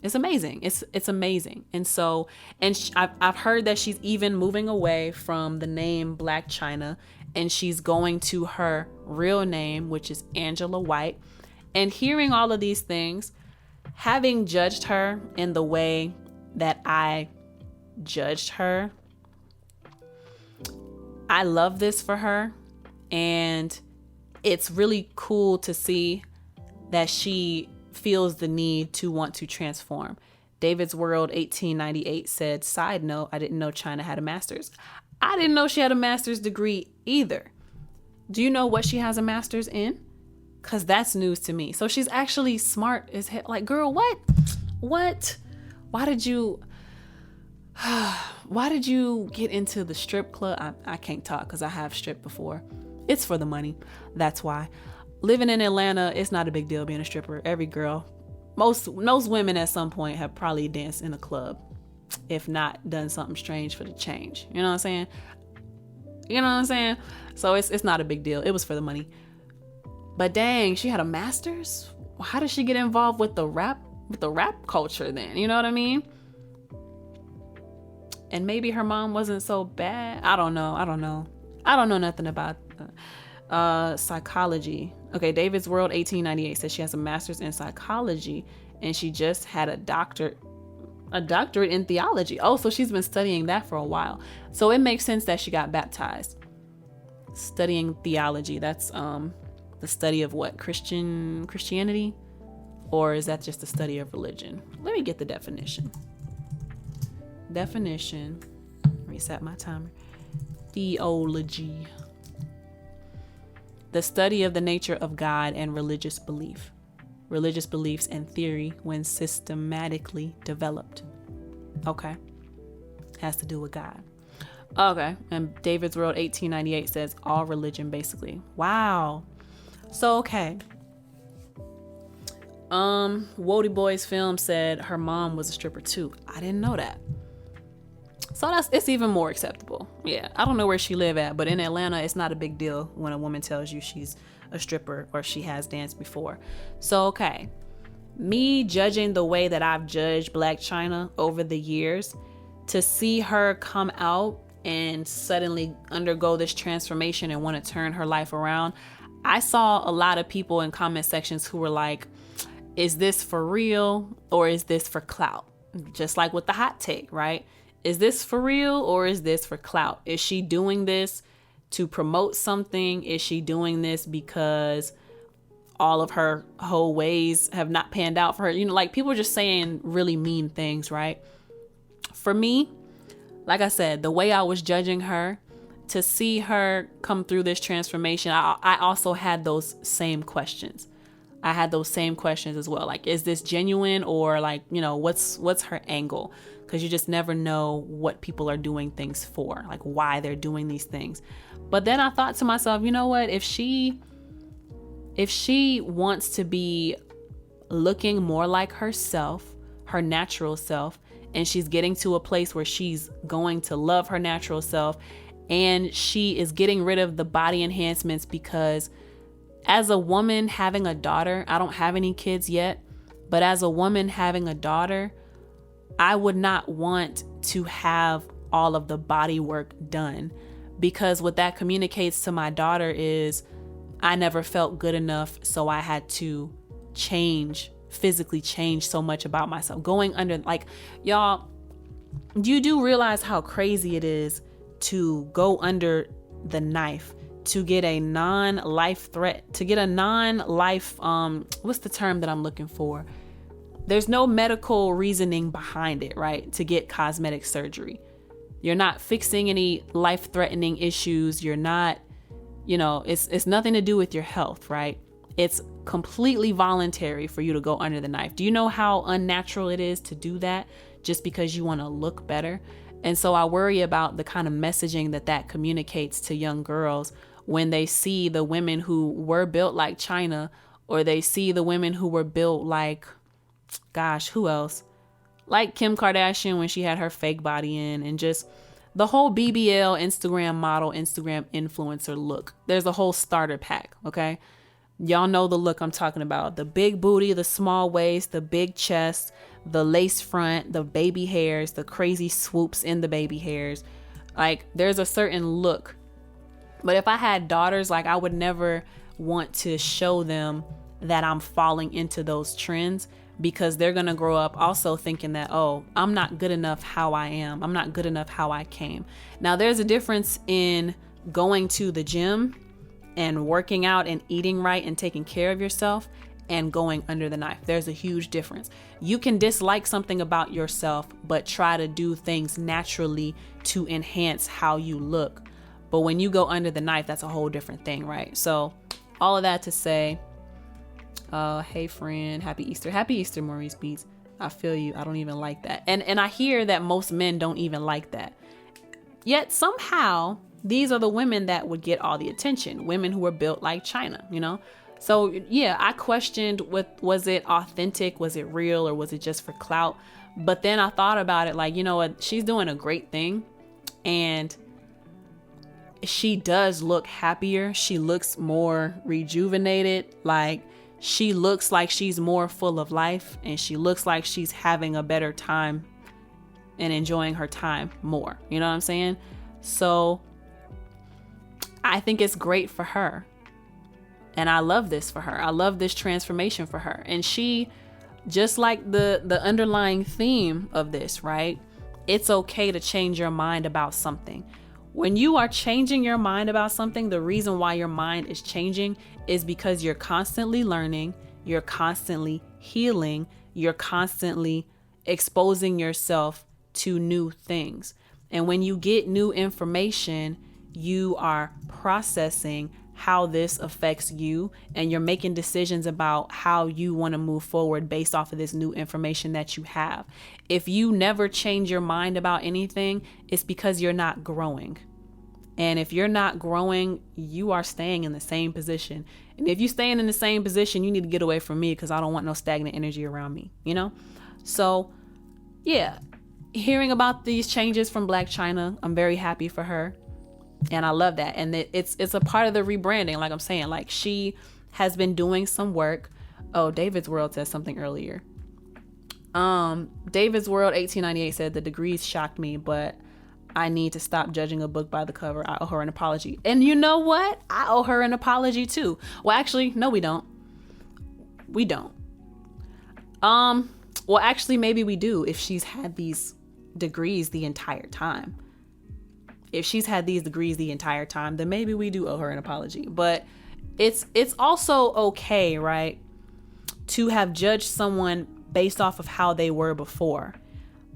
It's amazing. It's amazing. And so, I've heard that she's even moving away from the name Blac Chyna and she's going to her real name, which is Angela White. And hearing all of these things, having judged her in the way that I judged her, I love this for her. And it's really cool to see that she feels the need to want to transform. David's World 1898 said, side note, I didn't know Chyna had a master's. I didn't know she had a master's degree either. Do you know what she has a master's in? Because that's news to me. So she's actually smart as hell. Like, girl, what? Why did you get into the strip club? I can't talk because I have stripped before. It's for the money. That's why. Living in Atlanta, it's not a big deal being a stripper. Every girl, most women at some point have probably danced in a club, if not done something strange for the change. You know what I'm saying? So it's not a big deal. It was for the money. But dang, she had a master's? How did she get involved with the rap culture then? You know what I mean? And maybe her mom wasn't so bad. I don't know nothing about psychology. Okay, David's World 1898 says she has a master's in psychology and she just had a doctorate in theology. Oh, so she's been studying that for a while. So it makes sense that she got baptized. Studying theology, that's the study of what? Christianity? Or is that just the study of religion? Let me get the definition. Reset my timer. Theology. The study of the nature of God and religious beliefs and theory when systematically developed. Okay. Has to do with God. Okay. And David's World 1898 says all religion basically. Wow. So, okay. Wody Boy's film said her mom was a stripper too. I didn't know that. So it's even more acceptable. Yeah, I don't know where she live at, but in Atlanta, it's not a big deal when a woman tells you she's a stripper or she has danced before. So, okay, me judging the way that I've judged Blac Chyna over the years, to see her come out and suddenly undergo this transformation and want to turn her life around, I saw a lot of people in comment sections who were like, Is this for real or is this for clout? Just like with the hot take, right? Is this for real or is this for clout? Is she doing this to promote something? Is she doing this because all of her whole ways have not panned out for her? You know, like, people are just saying really mean things, right? For me, like I said, the way I was judging her, to see her come through this transformation, I also had those same questions. I had those same questions as well. Like, is this genuine, or like, you know, what's her angle? Because you just never know what people are doing things for, like why they're doing these things. But then I thought to myself, you know what, if she wants to be looking more like herself, her natural self, and she's getting to a place where she's going to love her natural self, and she is getting rid of the body enhancements, because as a woman having a daughter, I don't have any kids yet, but as a woman having a daughter, I would not want to have all of the body work done, because what that communicates to my daughter is I never felt good enough, so I had to physically change so much about myself. Going under, like, y'all, you do realize how crazy it is to go under the knife to get a non-life threat, to get a non-life, what's the term that I'm looking for? There's no medical reasoning behind it, right? To get cosmetic surgery. You're not fixing any life-threatening issues. You're not, you know, it's nothing to do with your health, right? It's completely voluntary for you to go under the knife. Do you know how unnatural it is to do that just because you want to look better? And so I worry about the kind of messaging that communicates to young girls when they see the women who were built like Chyna, or they see the women who were built like, gosh, who else? Like Kim Kardashian when she had her fake body in, and just the whole BBL Instagram model, Instagram influencer look. There's a whole starter pack, okay? Y'all know the look I'm talking about. The big booty, the small waist, the big chest, the lace front, the baby hairs, the crazy swoops in the baby hairs. Like, there's a certain look. But if I had daughters, like, I would never want to show them that I'm falling into those trends, because they're going to grow up also thinking that, oh, I'm not good enough how I am. I'm not good enough how I came. Now, there's a difference in going to the gym and working out and eating right and taking care of yourself and going under the knife. There's a huge difference. You can dislike something about yourself, but try to do things naturally to enhance how you look. But when you go under the knife, that's a whole different thing, right? So all of that to say, hey friend, happy Easter, Maurice Beats. I feel you. I don't even like that. And I hear that most men don't even like that. Yet somehow these are the women that would get all the attention. Women who were built like Chyna, you know? So yeah, I questioned, was it authentic? Was it real? Or was it just for clout? But then I thought about it, like, you know what? She's doing a great thing. And she does look happier. She looks more rejuvenated. Like, she looks like she's more full of life, and she looks like she's having a better time and enjoying her time more. You know what I'm saying? So I think it's great for her. And I love this for her. I love this transformation for her. And she, just like the underlying theme of this, right? It's okay to change your mind about something. When you are changing your mind about something, the reason why your mind is changing is because you're constantly learning, you're constantly healing, you're constantly exposing yourself to new things. And when you get new information, you are processing how this affects you, and you're making decisions about how you want to move forward based off of this new information that you have. If you never change your mind about anything, it's because you're not growing. And if you're not growing, you are staying in the same position. And if you're staying in the same position, you need to get away from me, because I don't want no stagnant energy around me, you know? So yeah, hearing about these changes from Blac Chyna, I'm very happy for her. And I love that. And it's a part of the rebranding. Like I'm saying, like, she has been doing some work. Oh, David's World said something earlier. David's World 1898 said, the degrees shocked me, but I need to stop judging a book by the cover. I owe her an apology. And you know what? I owe her an apology too. Well, actually, no, we don't. We don't. Well, actually, maybe we do if she's had these degrees the entire time. If she's had these degrees the entire time, then maybe we do owe her an apology. But it's also okay, right, to have judged someone based off of how they were before.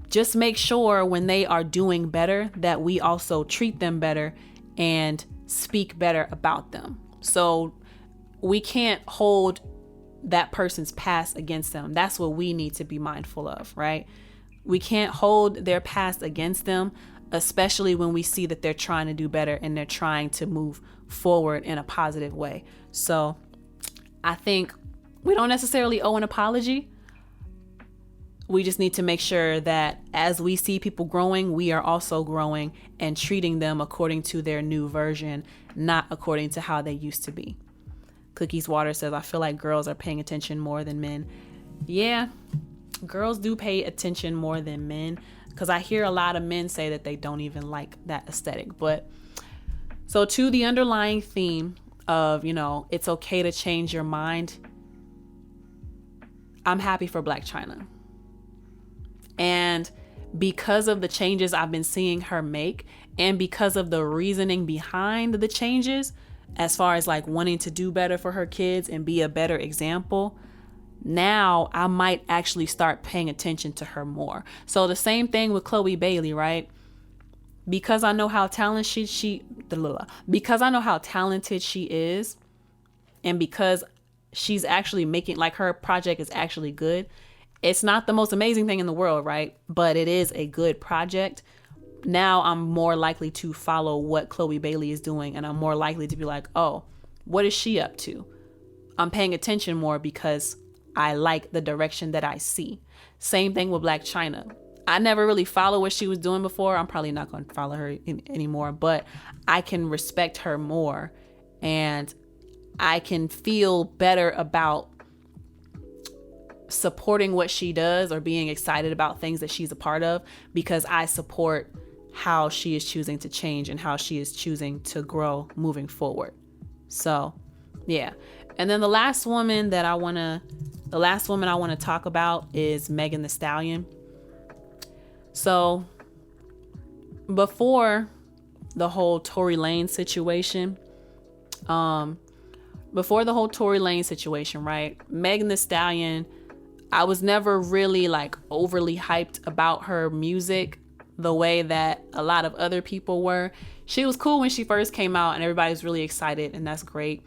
Just make sure when they are doing better that we also treat them better and speak better about them. So we can't hold that person's past against them. That's what we need to be mindful of, right? We can't hold their past against them, especially when we see that they're trying to do better and they're trying to move forward in a positive way. So I think we don't necessarily owe an apology. We just need to make sure that as we see people growing, we are also growing and treating them according to their new version, not according to how they used to be. Cookies Water says, I feel like girls are paying attention more than men. Yeah, girls do pay attention more than men, because I hear a lot of men say that they don't even like that aesthetic. But so to the underlying theme of, it's okay to change your mind, I'm happy for Blac Chyna. And because of the changes I've been seeing her make, and because of the reasoning behind the changes, as far as like wanting to do better for her kids and be a better example, now I might actually start paying attention to her more. So the same thing with Chloe Bailey, right? Because I know how talented because I know how talented she is, and because she's actually making, like, her project is actually good. It's not the most amazing thing in the world, right? But it is a good project. Now I'm more likely to follow what Chloe Bailey is doing, and I'm more likely to be like, oh, what is she up to? I'm paying attention more because I like the direction that I see. Same thing with Blac Chyna. I never really followed what she was doing before. I'm probably not going to follow her anymore, but I can respect her more, and I can feel better about supporting what she does or being excited about things that she's a part of, because I support how she is choosing to change and how she is choosing to grow moving forward. So, yeah. And then the last woman I want to talk about is Megan Thee Stallion. So, before the whole Tory Lanez situation, right? Megan Thee Stallion, I was never really like overly hyped about her music the way that a lot of other people were. She was cool when she first came out and everybody was really excited, and that's great.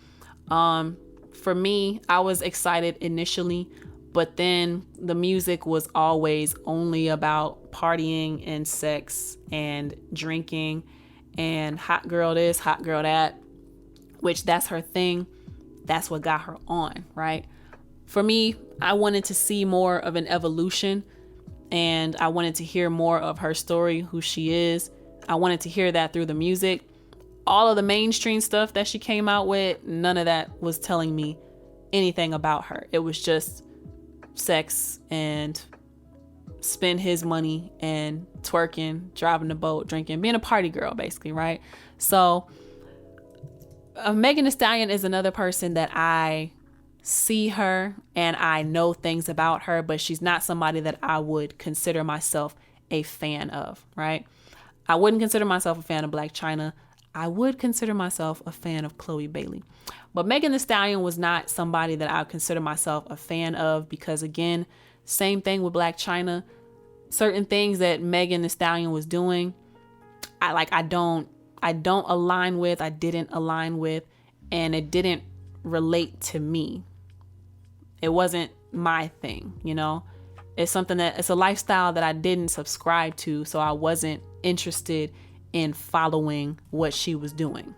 For me, I was excited initially, but then the music was always only about partying and sex and drinking and hot girl this, hot girl that, which that's her thing. That's what got her on, right? For me, I wanted to see more of an evolution, and I wanted to hear more of her story, who she is. I wanted to hear that through the music. All of the mainstream stuff that she came out with, none of that was telling me anything about her. It was just sex and spend his money and twerking, driving the boat, drinking, being a party girl, basically, right? So Megan Thee Stallion is another person that I see her and I know things about her, but she's not somebody that I would consider myself a fan of, right? I wouldn't consider myself a fan of Blac Chyna. I would consider myself a fan of Chloe Bailey. But Megan Thee Stallion was not somebody that I would consider myself a fan of, because again, same thing with Blac Chyna. Certain things that Megan Thee Stallion was doing, I don't align with, I didn't align with, and it didn't relate to me. It wasn't my thing, It's a lifestyle that I didn't subscribe to, so I wasn't interested in following what she was doing.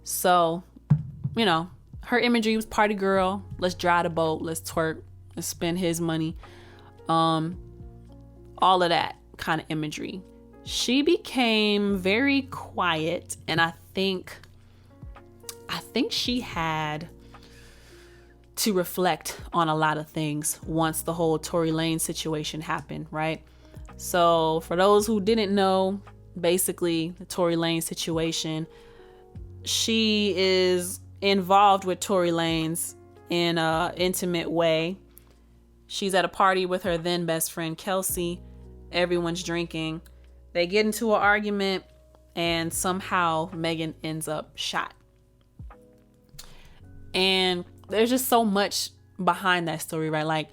So, her imagery was party girl, let's drive the boat, let's twerk, let's spend his money. All of that kind of imagery. She became very quiet, and I think she had to reflect on a lot of things once the whole Tory Lanez situation happened, right? So for those who didn't know, basically the Tory Lanez situation, she is involved with Tory Lanez in an intimate way. She's at a party with her then best friend, Kelsey. Everyone's drinking. They get into an argument, and somehow Megan ends up shot. And there's just so much behind that story, right? Like,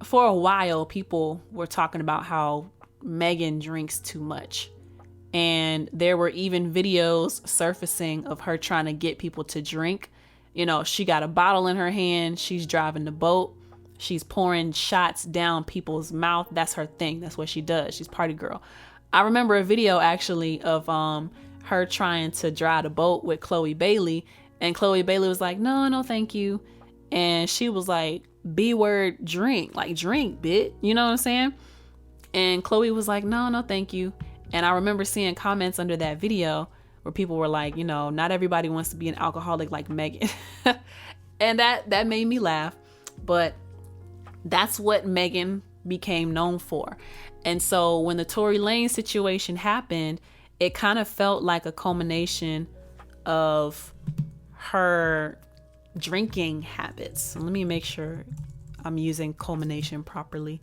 for a while, people were talking about how Megan drinks too much. And there were even videos surfacing of her trying to get people to drink. You know, she got a bottle in her hand. She's driving the boat. She's pouring shots down people's mouth. That's her thing. That's what she does. She's party girl. I remember a video actually of her trying to drive the boat with Chloe Bailey. And Chloe Bailey was like, no, thank you. And she was like, B-word drink. Like, drink, bitch. You know what I'm saying? And Chloe was like, no, thank you. And I remember seeing comments under that video where people were like, you know, not everybody wants to be an alcoholic like Megan. And that made me laugh. But that's what Megan became known for. And so when the Tory Lanez situation happened, it kind of felt like a culmination of her drinking habits. Let me make sure I'm using culmination properly.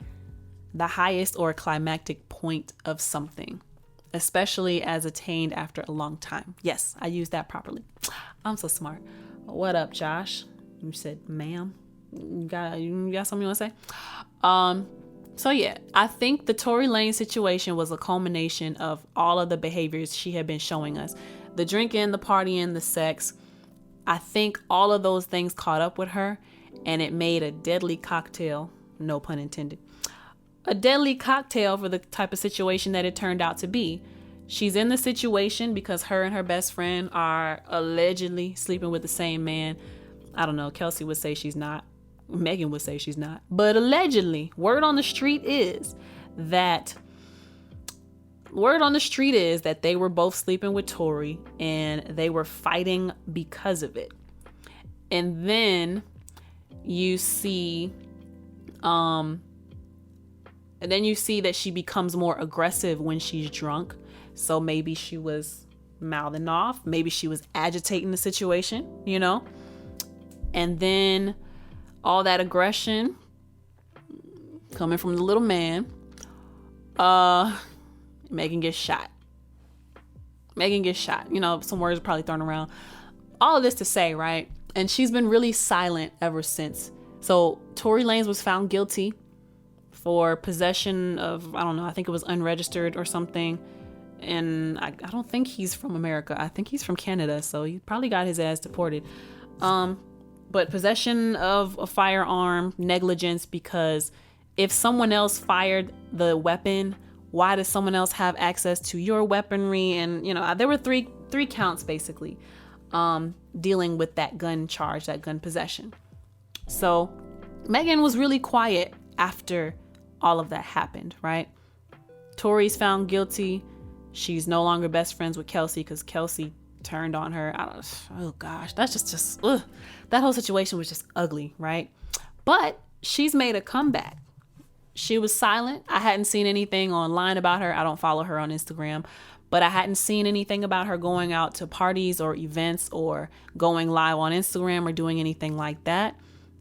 The highest or climactic point of something, especially as attained after a long time. Yes, I used that properly. I'm so smart. What up, Josh? You said, ma'am. You got something you want to say? So yeah, I think the Tory Lanez situation was a culmination of all of the behaviors she had been showing us. The drinking, the partying, the sex. I think all of those things caught up with her, and it made a deadly cocktail, no pun intended, a deadly cocktail for the type of situation that it turned out to be. She's in the situation because her and her best friend are allegedly sleeping with the same man. I don't know. Kelsey would say she's not. Megan would say she's not. But allegedly, word on the street is that they were both sleeping with Tory and they were fighting because of it. And then you see that she becomes more aggressive when she's drunk. So maybe she was mouthing off. Maybe she was agitating the situation, you know? And then all that aggression coming from the little man, Megan gets shot. You know, some words are probably thrown around. All of this to say, right? And she's been really silent ever since. So Tory Lanez was found guilty for possession of, I don't know, I think it was unregistered or something. And I don't think he's from America. I think he's from Canada. So he probably got his ass deported. But possession of a firearm, negligence, because if someone else fired the weapon, why does someone else have access to your weaponry? And, you know, there were three counts basically, dealing with that gun charge, that gun possession. So Megan was really quiet after all of that happened, right? Tory's found guilty. She's no longer best friends with Kelsey because Kelsey turned on her. Oh gosh, that's just ugh. That whole situation was just ugly, right? But she's made a comeback. She was silent. I hadn't seen anything online about her. I don't follow her on Instagram, but I hadn't seen anything about her going out to parties or events or going live on Instagram or doing anything like that.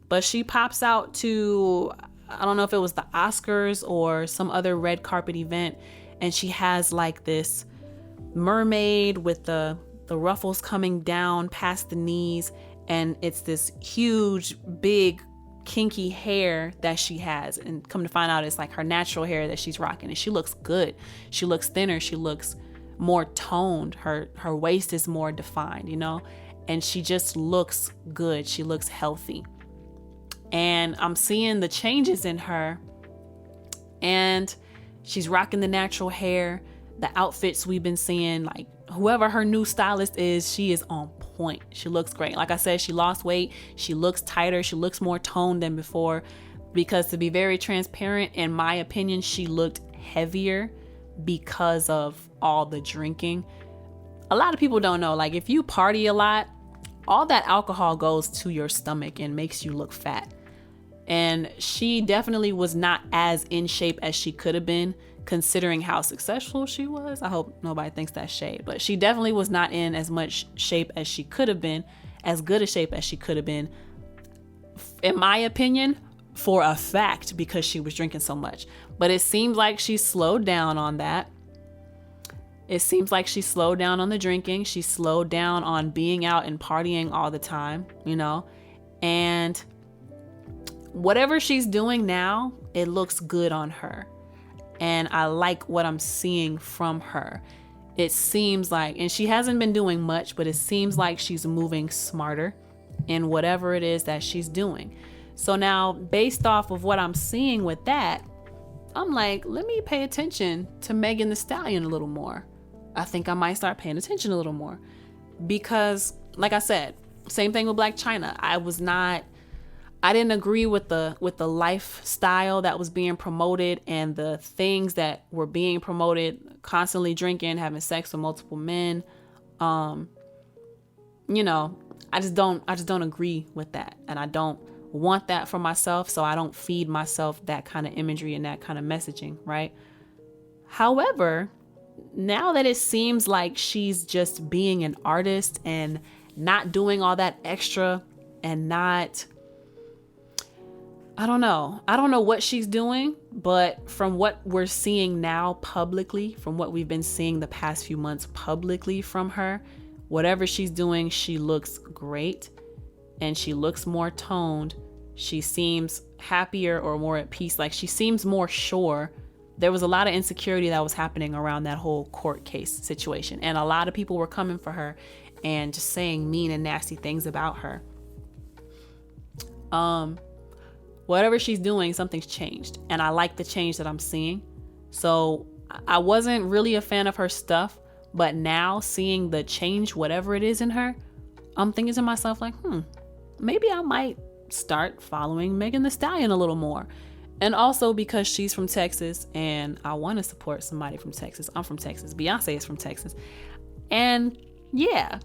But she pops out to, I don't know if it was the Oscars or some other red carpet event, and she has like this mermaid with the ruffles coming down past the knees, and it's this huge, big, kinky hair that she has, and come to find out it's like her natural hair that she's rocking, and she looks good. She looks thinner. She looks more toned. Her waist is more defined, you know, and she just looks good. She looks healthy. And I'm seeing the changes in her, and she's rocking the natural hair, the outfits we've been seeing, like whoever her new stylist is, she is on point. She looks great. Like I said, she lost weight. She looks tighter. She looks more toned than before, because to be very transparent, in my opinion, she looked heavier because of all the drinking. A lot of people don't know, like if you party a lot, all that alcohol goes to your stomach and makes you look fat. And she definitely was not as in shape as she could have been, considering how successful she was. I hope nobody thinks that's shade, but she definitely was not in as much shape as she could have been, as good a shape as she could have been. In my opinion, for a fact because she was drinking so much. But it seems like she slowed down on that. It seems like she slowed down on the drinking. She slowed down on being out and partying all the time, you know, and whatever she's doing now, it looks good on her. And I like what I'm seeing from her. It seems like, and she hasn't been doing much, but it seems like she's moving smarter in whatever it is that she's doing. So now, based off of what I'm seeing with that, I'm like, let me pay attention to Megan Thee Stallion a little more. I think I might start paying attention a little more because, like I said, same thing with Blac Chyna. I didn't agree with the lifestyle that was being promoted and the things that were being promoted, constantly drinking, having sex with multiple men. You know, I just don't agree with that. And I don't want that for myself. So I don't feed myself that kind of imagery and that kind of messaging, right? However, now that it seems like she's just being an artist and not doing all that extra and not, I don't know what she's doing, but from what we're seeing now publicly, from what we've been seeing the past few months publicly from her, whatever she's doing, she looks great and she looks more toned. She seems happier or more at peace. Like she seems more sure. There was a lot of insecurity that was happening around that whole court case situation. And a lot of people were coming for her and just saying mean and nasty things about her. Whatever she's doing, something's changed. And I like the change that I'm seeing. So I wasn't really a fan of her stuff, but now seeing the change, whatever it is in her, I'm thinking to myself like, maybe I might start following Megan Thee Stallion a little more. And also because she's from Texas and I want to support somebody from Texas. I'm from Texas. Beyonce is from Texas. And yeah,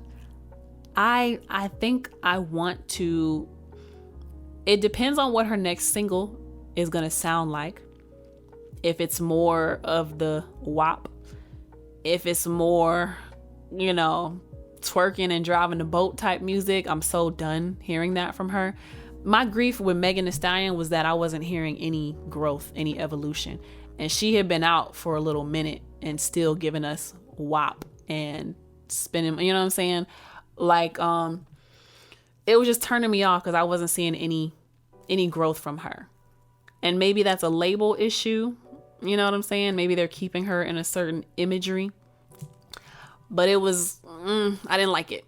I think I want to, it depends on what her next single is going to sound like. If it's more of the WAP, if it's more, you know, twerking and driving the boat type music, I'm so done hearing that from her. My grief with Megan Thee Stallion was that I wasn't hearing any growth, any evolution. And she had been out for a little minute and still giving us WAP and spinning, you know what I'm saying? Like, it was just turning me off because I wasn't seeing any growth from her. And maybe that's a label issue. You know what I'm saying? Maybe they're keeping her in a certain imagery. But it was, I didn't like it.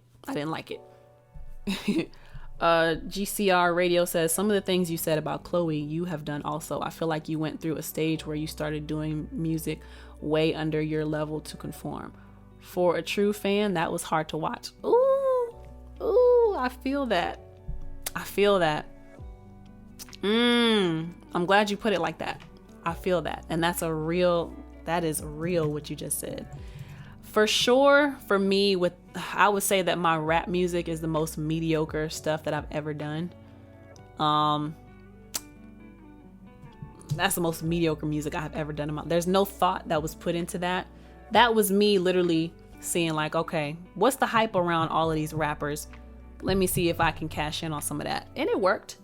GCR Radio says, some of the things you said about Chloe, you have done also. I feel like you went through a stage where you started doing music way under your level to conform. For a true fan, that was hard to watch. Ooh, I feel that. I'm glad you put it like that. I feel that. And that is real what you just said. For sure, for me, I would say that my rap music is the most mediocre stuff that I've ever done. That's the most mediocre music I have ever done. There's no thought that was put into that. That was me literally seeing like, okay, what's the hype around all of these rappers? Let me see if I can cash in on some of that. And it worked.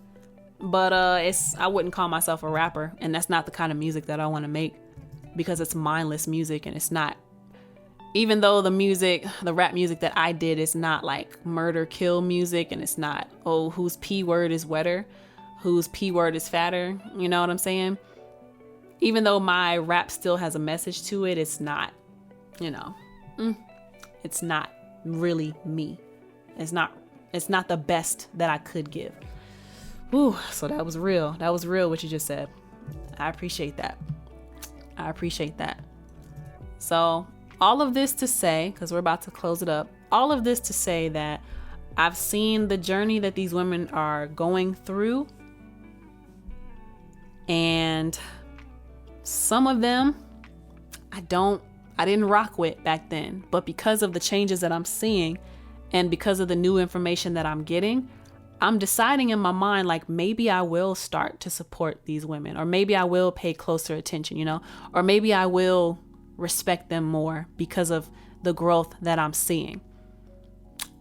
But I wouldn't call myself a rapper, and that's not the kind of music that I want to make because it's mindless music, and it's not. Even though the rap music that I did is not like murder kill music, and it's not, oh, whose P word is wetter, whose P word is fatter, you know what I'm saying? Even though my rap still has a message to it, it's not, you know, it's not really me. It's not the best that I could give. Ooh, so that was real. That was real what you just said. I appreciate that. So all of this to say, because we're about to close it up, all of this to say that I've seen the journey that these women are going through. And some of them I didn't rock with back then. But because of the changes that I'm seeing and because of the new information that I'm getting, I'm deciding in my mind, like, maybe I will start to support these women, or maybe I will pay closer attention, you know, or maybe I will respect them more because of the growth that I'm seeing.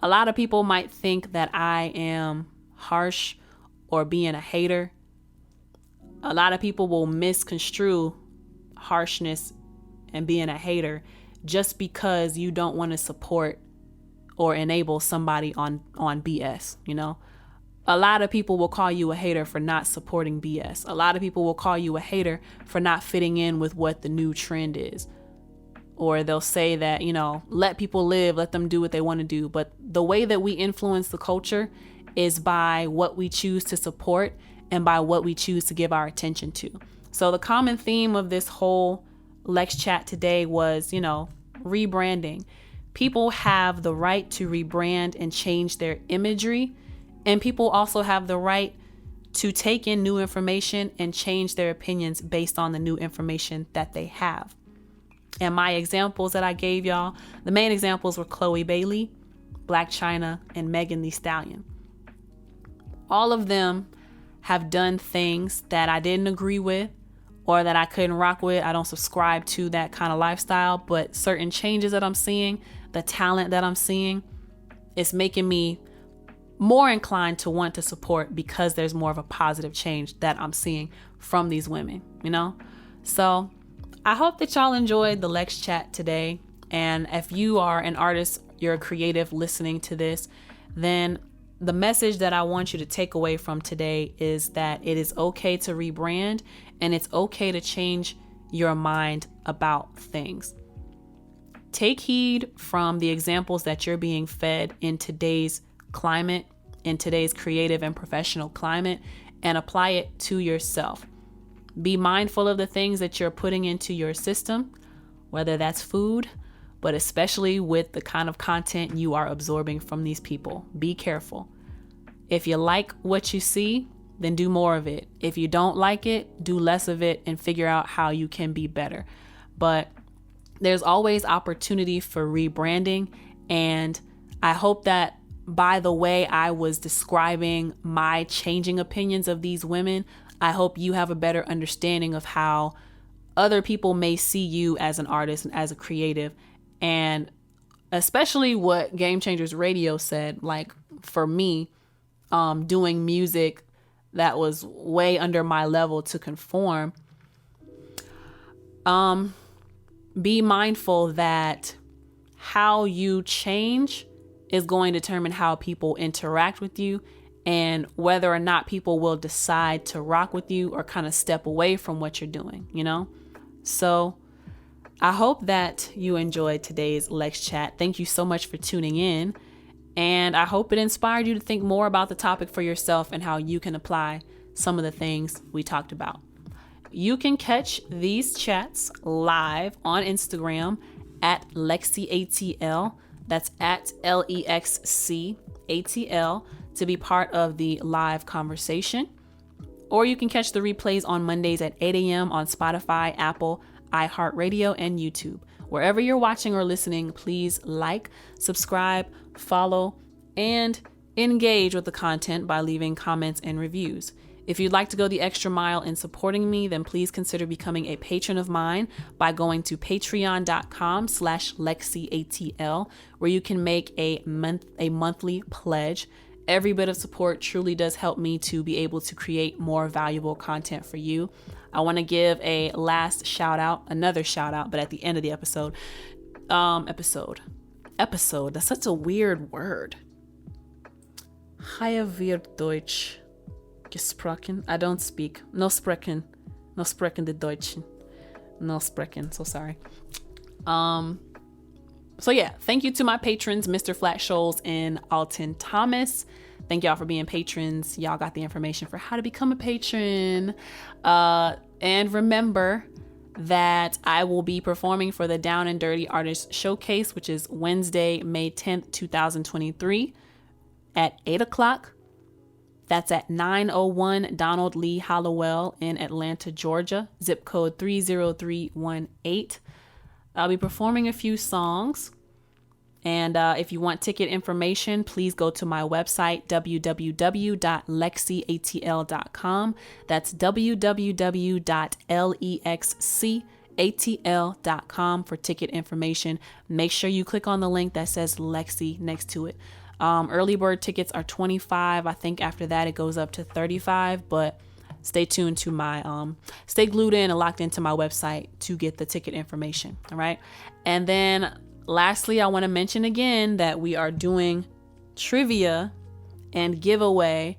A lot of people might think that I am harsh or being a hater, A lot of people will misconstrue harshness and being a hater just because you don't want to support or enable somebody on BS, you know? A lot of people will call you a hater for not supporting BS. A lot of people will call you a hater for not fitting in with what the new trend is. Or they'll say that, you know, let people live, let them do what they want to do. But the way that we influence the culture is by what we choose to support and by what we choose to give our attention to. So the common theme of this whole LexChat today was, you know, rebranding. People have the right to rebrand and change their imagery. And people also have the right to take in new information and change their opinions based on the new information that they have. And my examples that I gave y'all, the main examples were Chloe Bailey, Blac Chyna, and Megan Thee Stallion. All of them have done things that I didn't agree with or that I couldn't rock with. I don't subscribe to that kind of lifestyle, but certain changes that I'm seeing, the talent that I'm seeing, it's making me more inclined to want to support because there's more of a positive change that I'm seeing from these women, you know? So I hope that y'all enjoyed the LexChat today. And if you are an artist, you're a creative listening to this, then the message that I want you to take away from today is that it is okay to rebrand and it's okay to change your mind about things. Take heed from the examples that you're being fed in today's climate, in today's creative and professional climate, and apply it to yourself. Be mindful of the things that you're putting into your system, whether that's food, but especially with the kind of content you are absorbing from these people. Be careful. If you like what you see, then do more of it. If you don't like it, do less of it and figure out how you can be better. But there's always opportunity for rebranding. And I hope that by the way I was describing my changing opinions of these women, I hope you have a better understanding of how other people may see you as an artist and as a creative. And especially what Game Changers Radio said, like for me, doing music that was way under my level to conform, be mindful that how you change is going to determine how people interact with you and whether or not people will decide to rock with you or kind of step away from what you're doing, you know? So I hope that you enjoyed today's LexChat. Thank you so much for tuning in. And I hope it inspired you to think more about the topic for yourself and how you can apply some of the things we talked about. You can catch these chats live on Instagram at LexCATL. That's at LEXCATL to be part of the live conversation. Or you can catch the replays on Mondays at 8 a.m. on Spotify, Apple, iHeartRadio, and YouTube. Wherever you're watching or listening, please like, subscribe, follow, and engage with the content by leaving comments and reviews. If you'd like to go the extra mile in supporting me, then please consider becoming a patron of mine by going to patreon.com/LexCATL, where you can make a monthly pledge. Every bit of support truly does help me to be able to create more valuable content for you. I want to give a last shout out, another shout out, but at the end of the episode, that's such a weird word. Higher wird Deutsch gesprochen. I don't speak. No sprechen the Deutschen. No sprechen. So sorry. So yeah, thank you to my patrons, Mr. Flat Shoals and Alton Thomas. Thank y'all for being patrons. Y'all got the information for how to become a patron. And remember that I will be performing for the Down and Dirty Artist Showcase, which is Wednesday, May 10th, 2023 at 8 o'clock. That's at 901 Donald Lee Hallowell in Atlanta, Georgia, zip code 30318. I'll be performing a few songs. And if you want ticket information, please go to my website, www.LexCATL.com. That's www.LexCATL.com for ticket information. Make sure you click on the link that says Lexi next to it. Early bird tickets are $25. I think after that it goes up to $35, but stay tuned to my, stay glued in and locked into my website to get the ticket information. All right. And then lastly, I want to mention again that we are doing trivia and giveaway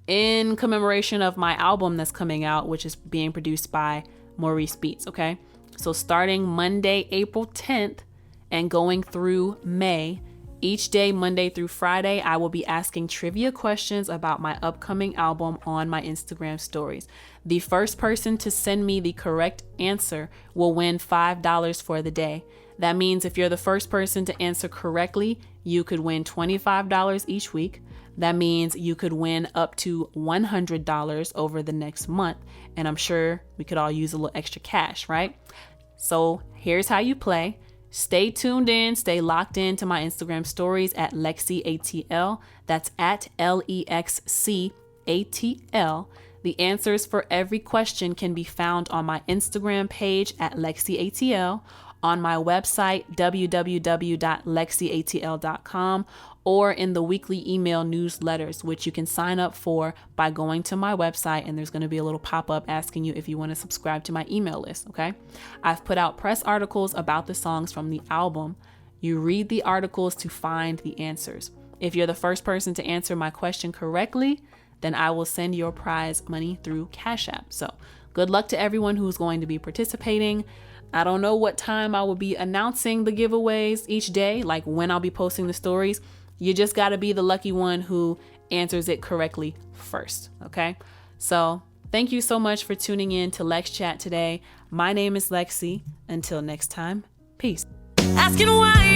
in commemoration of my album that's coming out, which is being produced by Maurice Beats. Okay. So starting Monday, April 10th and going through May, each day, Monday through Friday, I will be asking trivia questions about my upcoming album on my Instagram stories. The first person to send me the correct answer will win $5 for the day. That means if you're the first person to answer correctly, you could win $25 each week. That means you could win up to $100 over the next month. And I'm sure we could all use a little extra cash, right? So here's how you play. Stay tuned in, stay locked in to my Instagram stories at LexCATL. That's at LEXCATL. The answers for every question can be found on my Instagram page at LexCATL, on my website, www.LexCATL.com, or in the weekly email newsletters, which you can sign up for by going to my website, and there's going to be a little pop-up asking you if you want to subscribe to my email list, okay? I've put out press articles about the songs from the album. You read the articles to find the answers. If you're the first person to answer my question correctly, then I will send your prize money through CashApp. So good luck to everyone who's going to be participating. I don't know what time I will be announcing the giveaways each day, like when I'll be posting the stories. You just got to be the lucky one who answers it correctly first, okay? So thank you so much for tuning in to LexChat today. My name is LexC. Until next time, peace. Asking why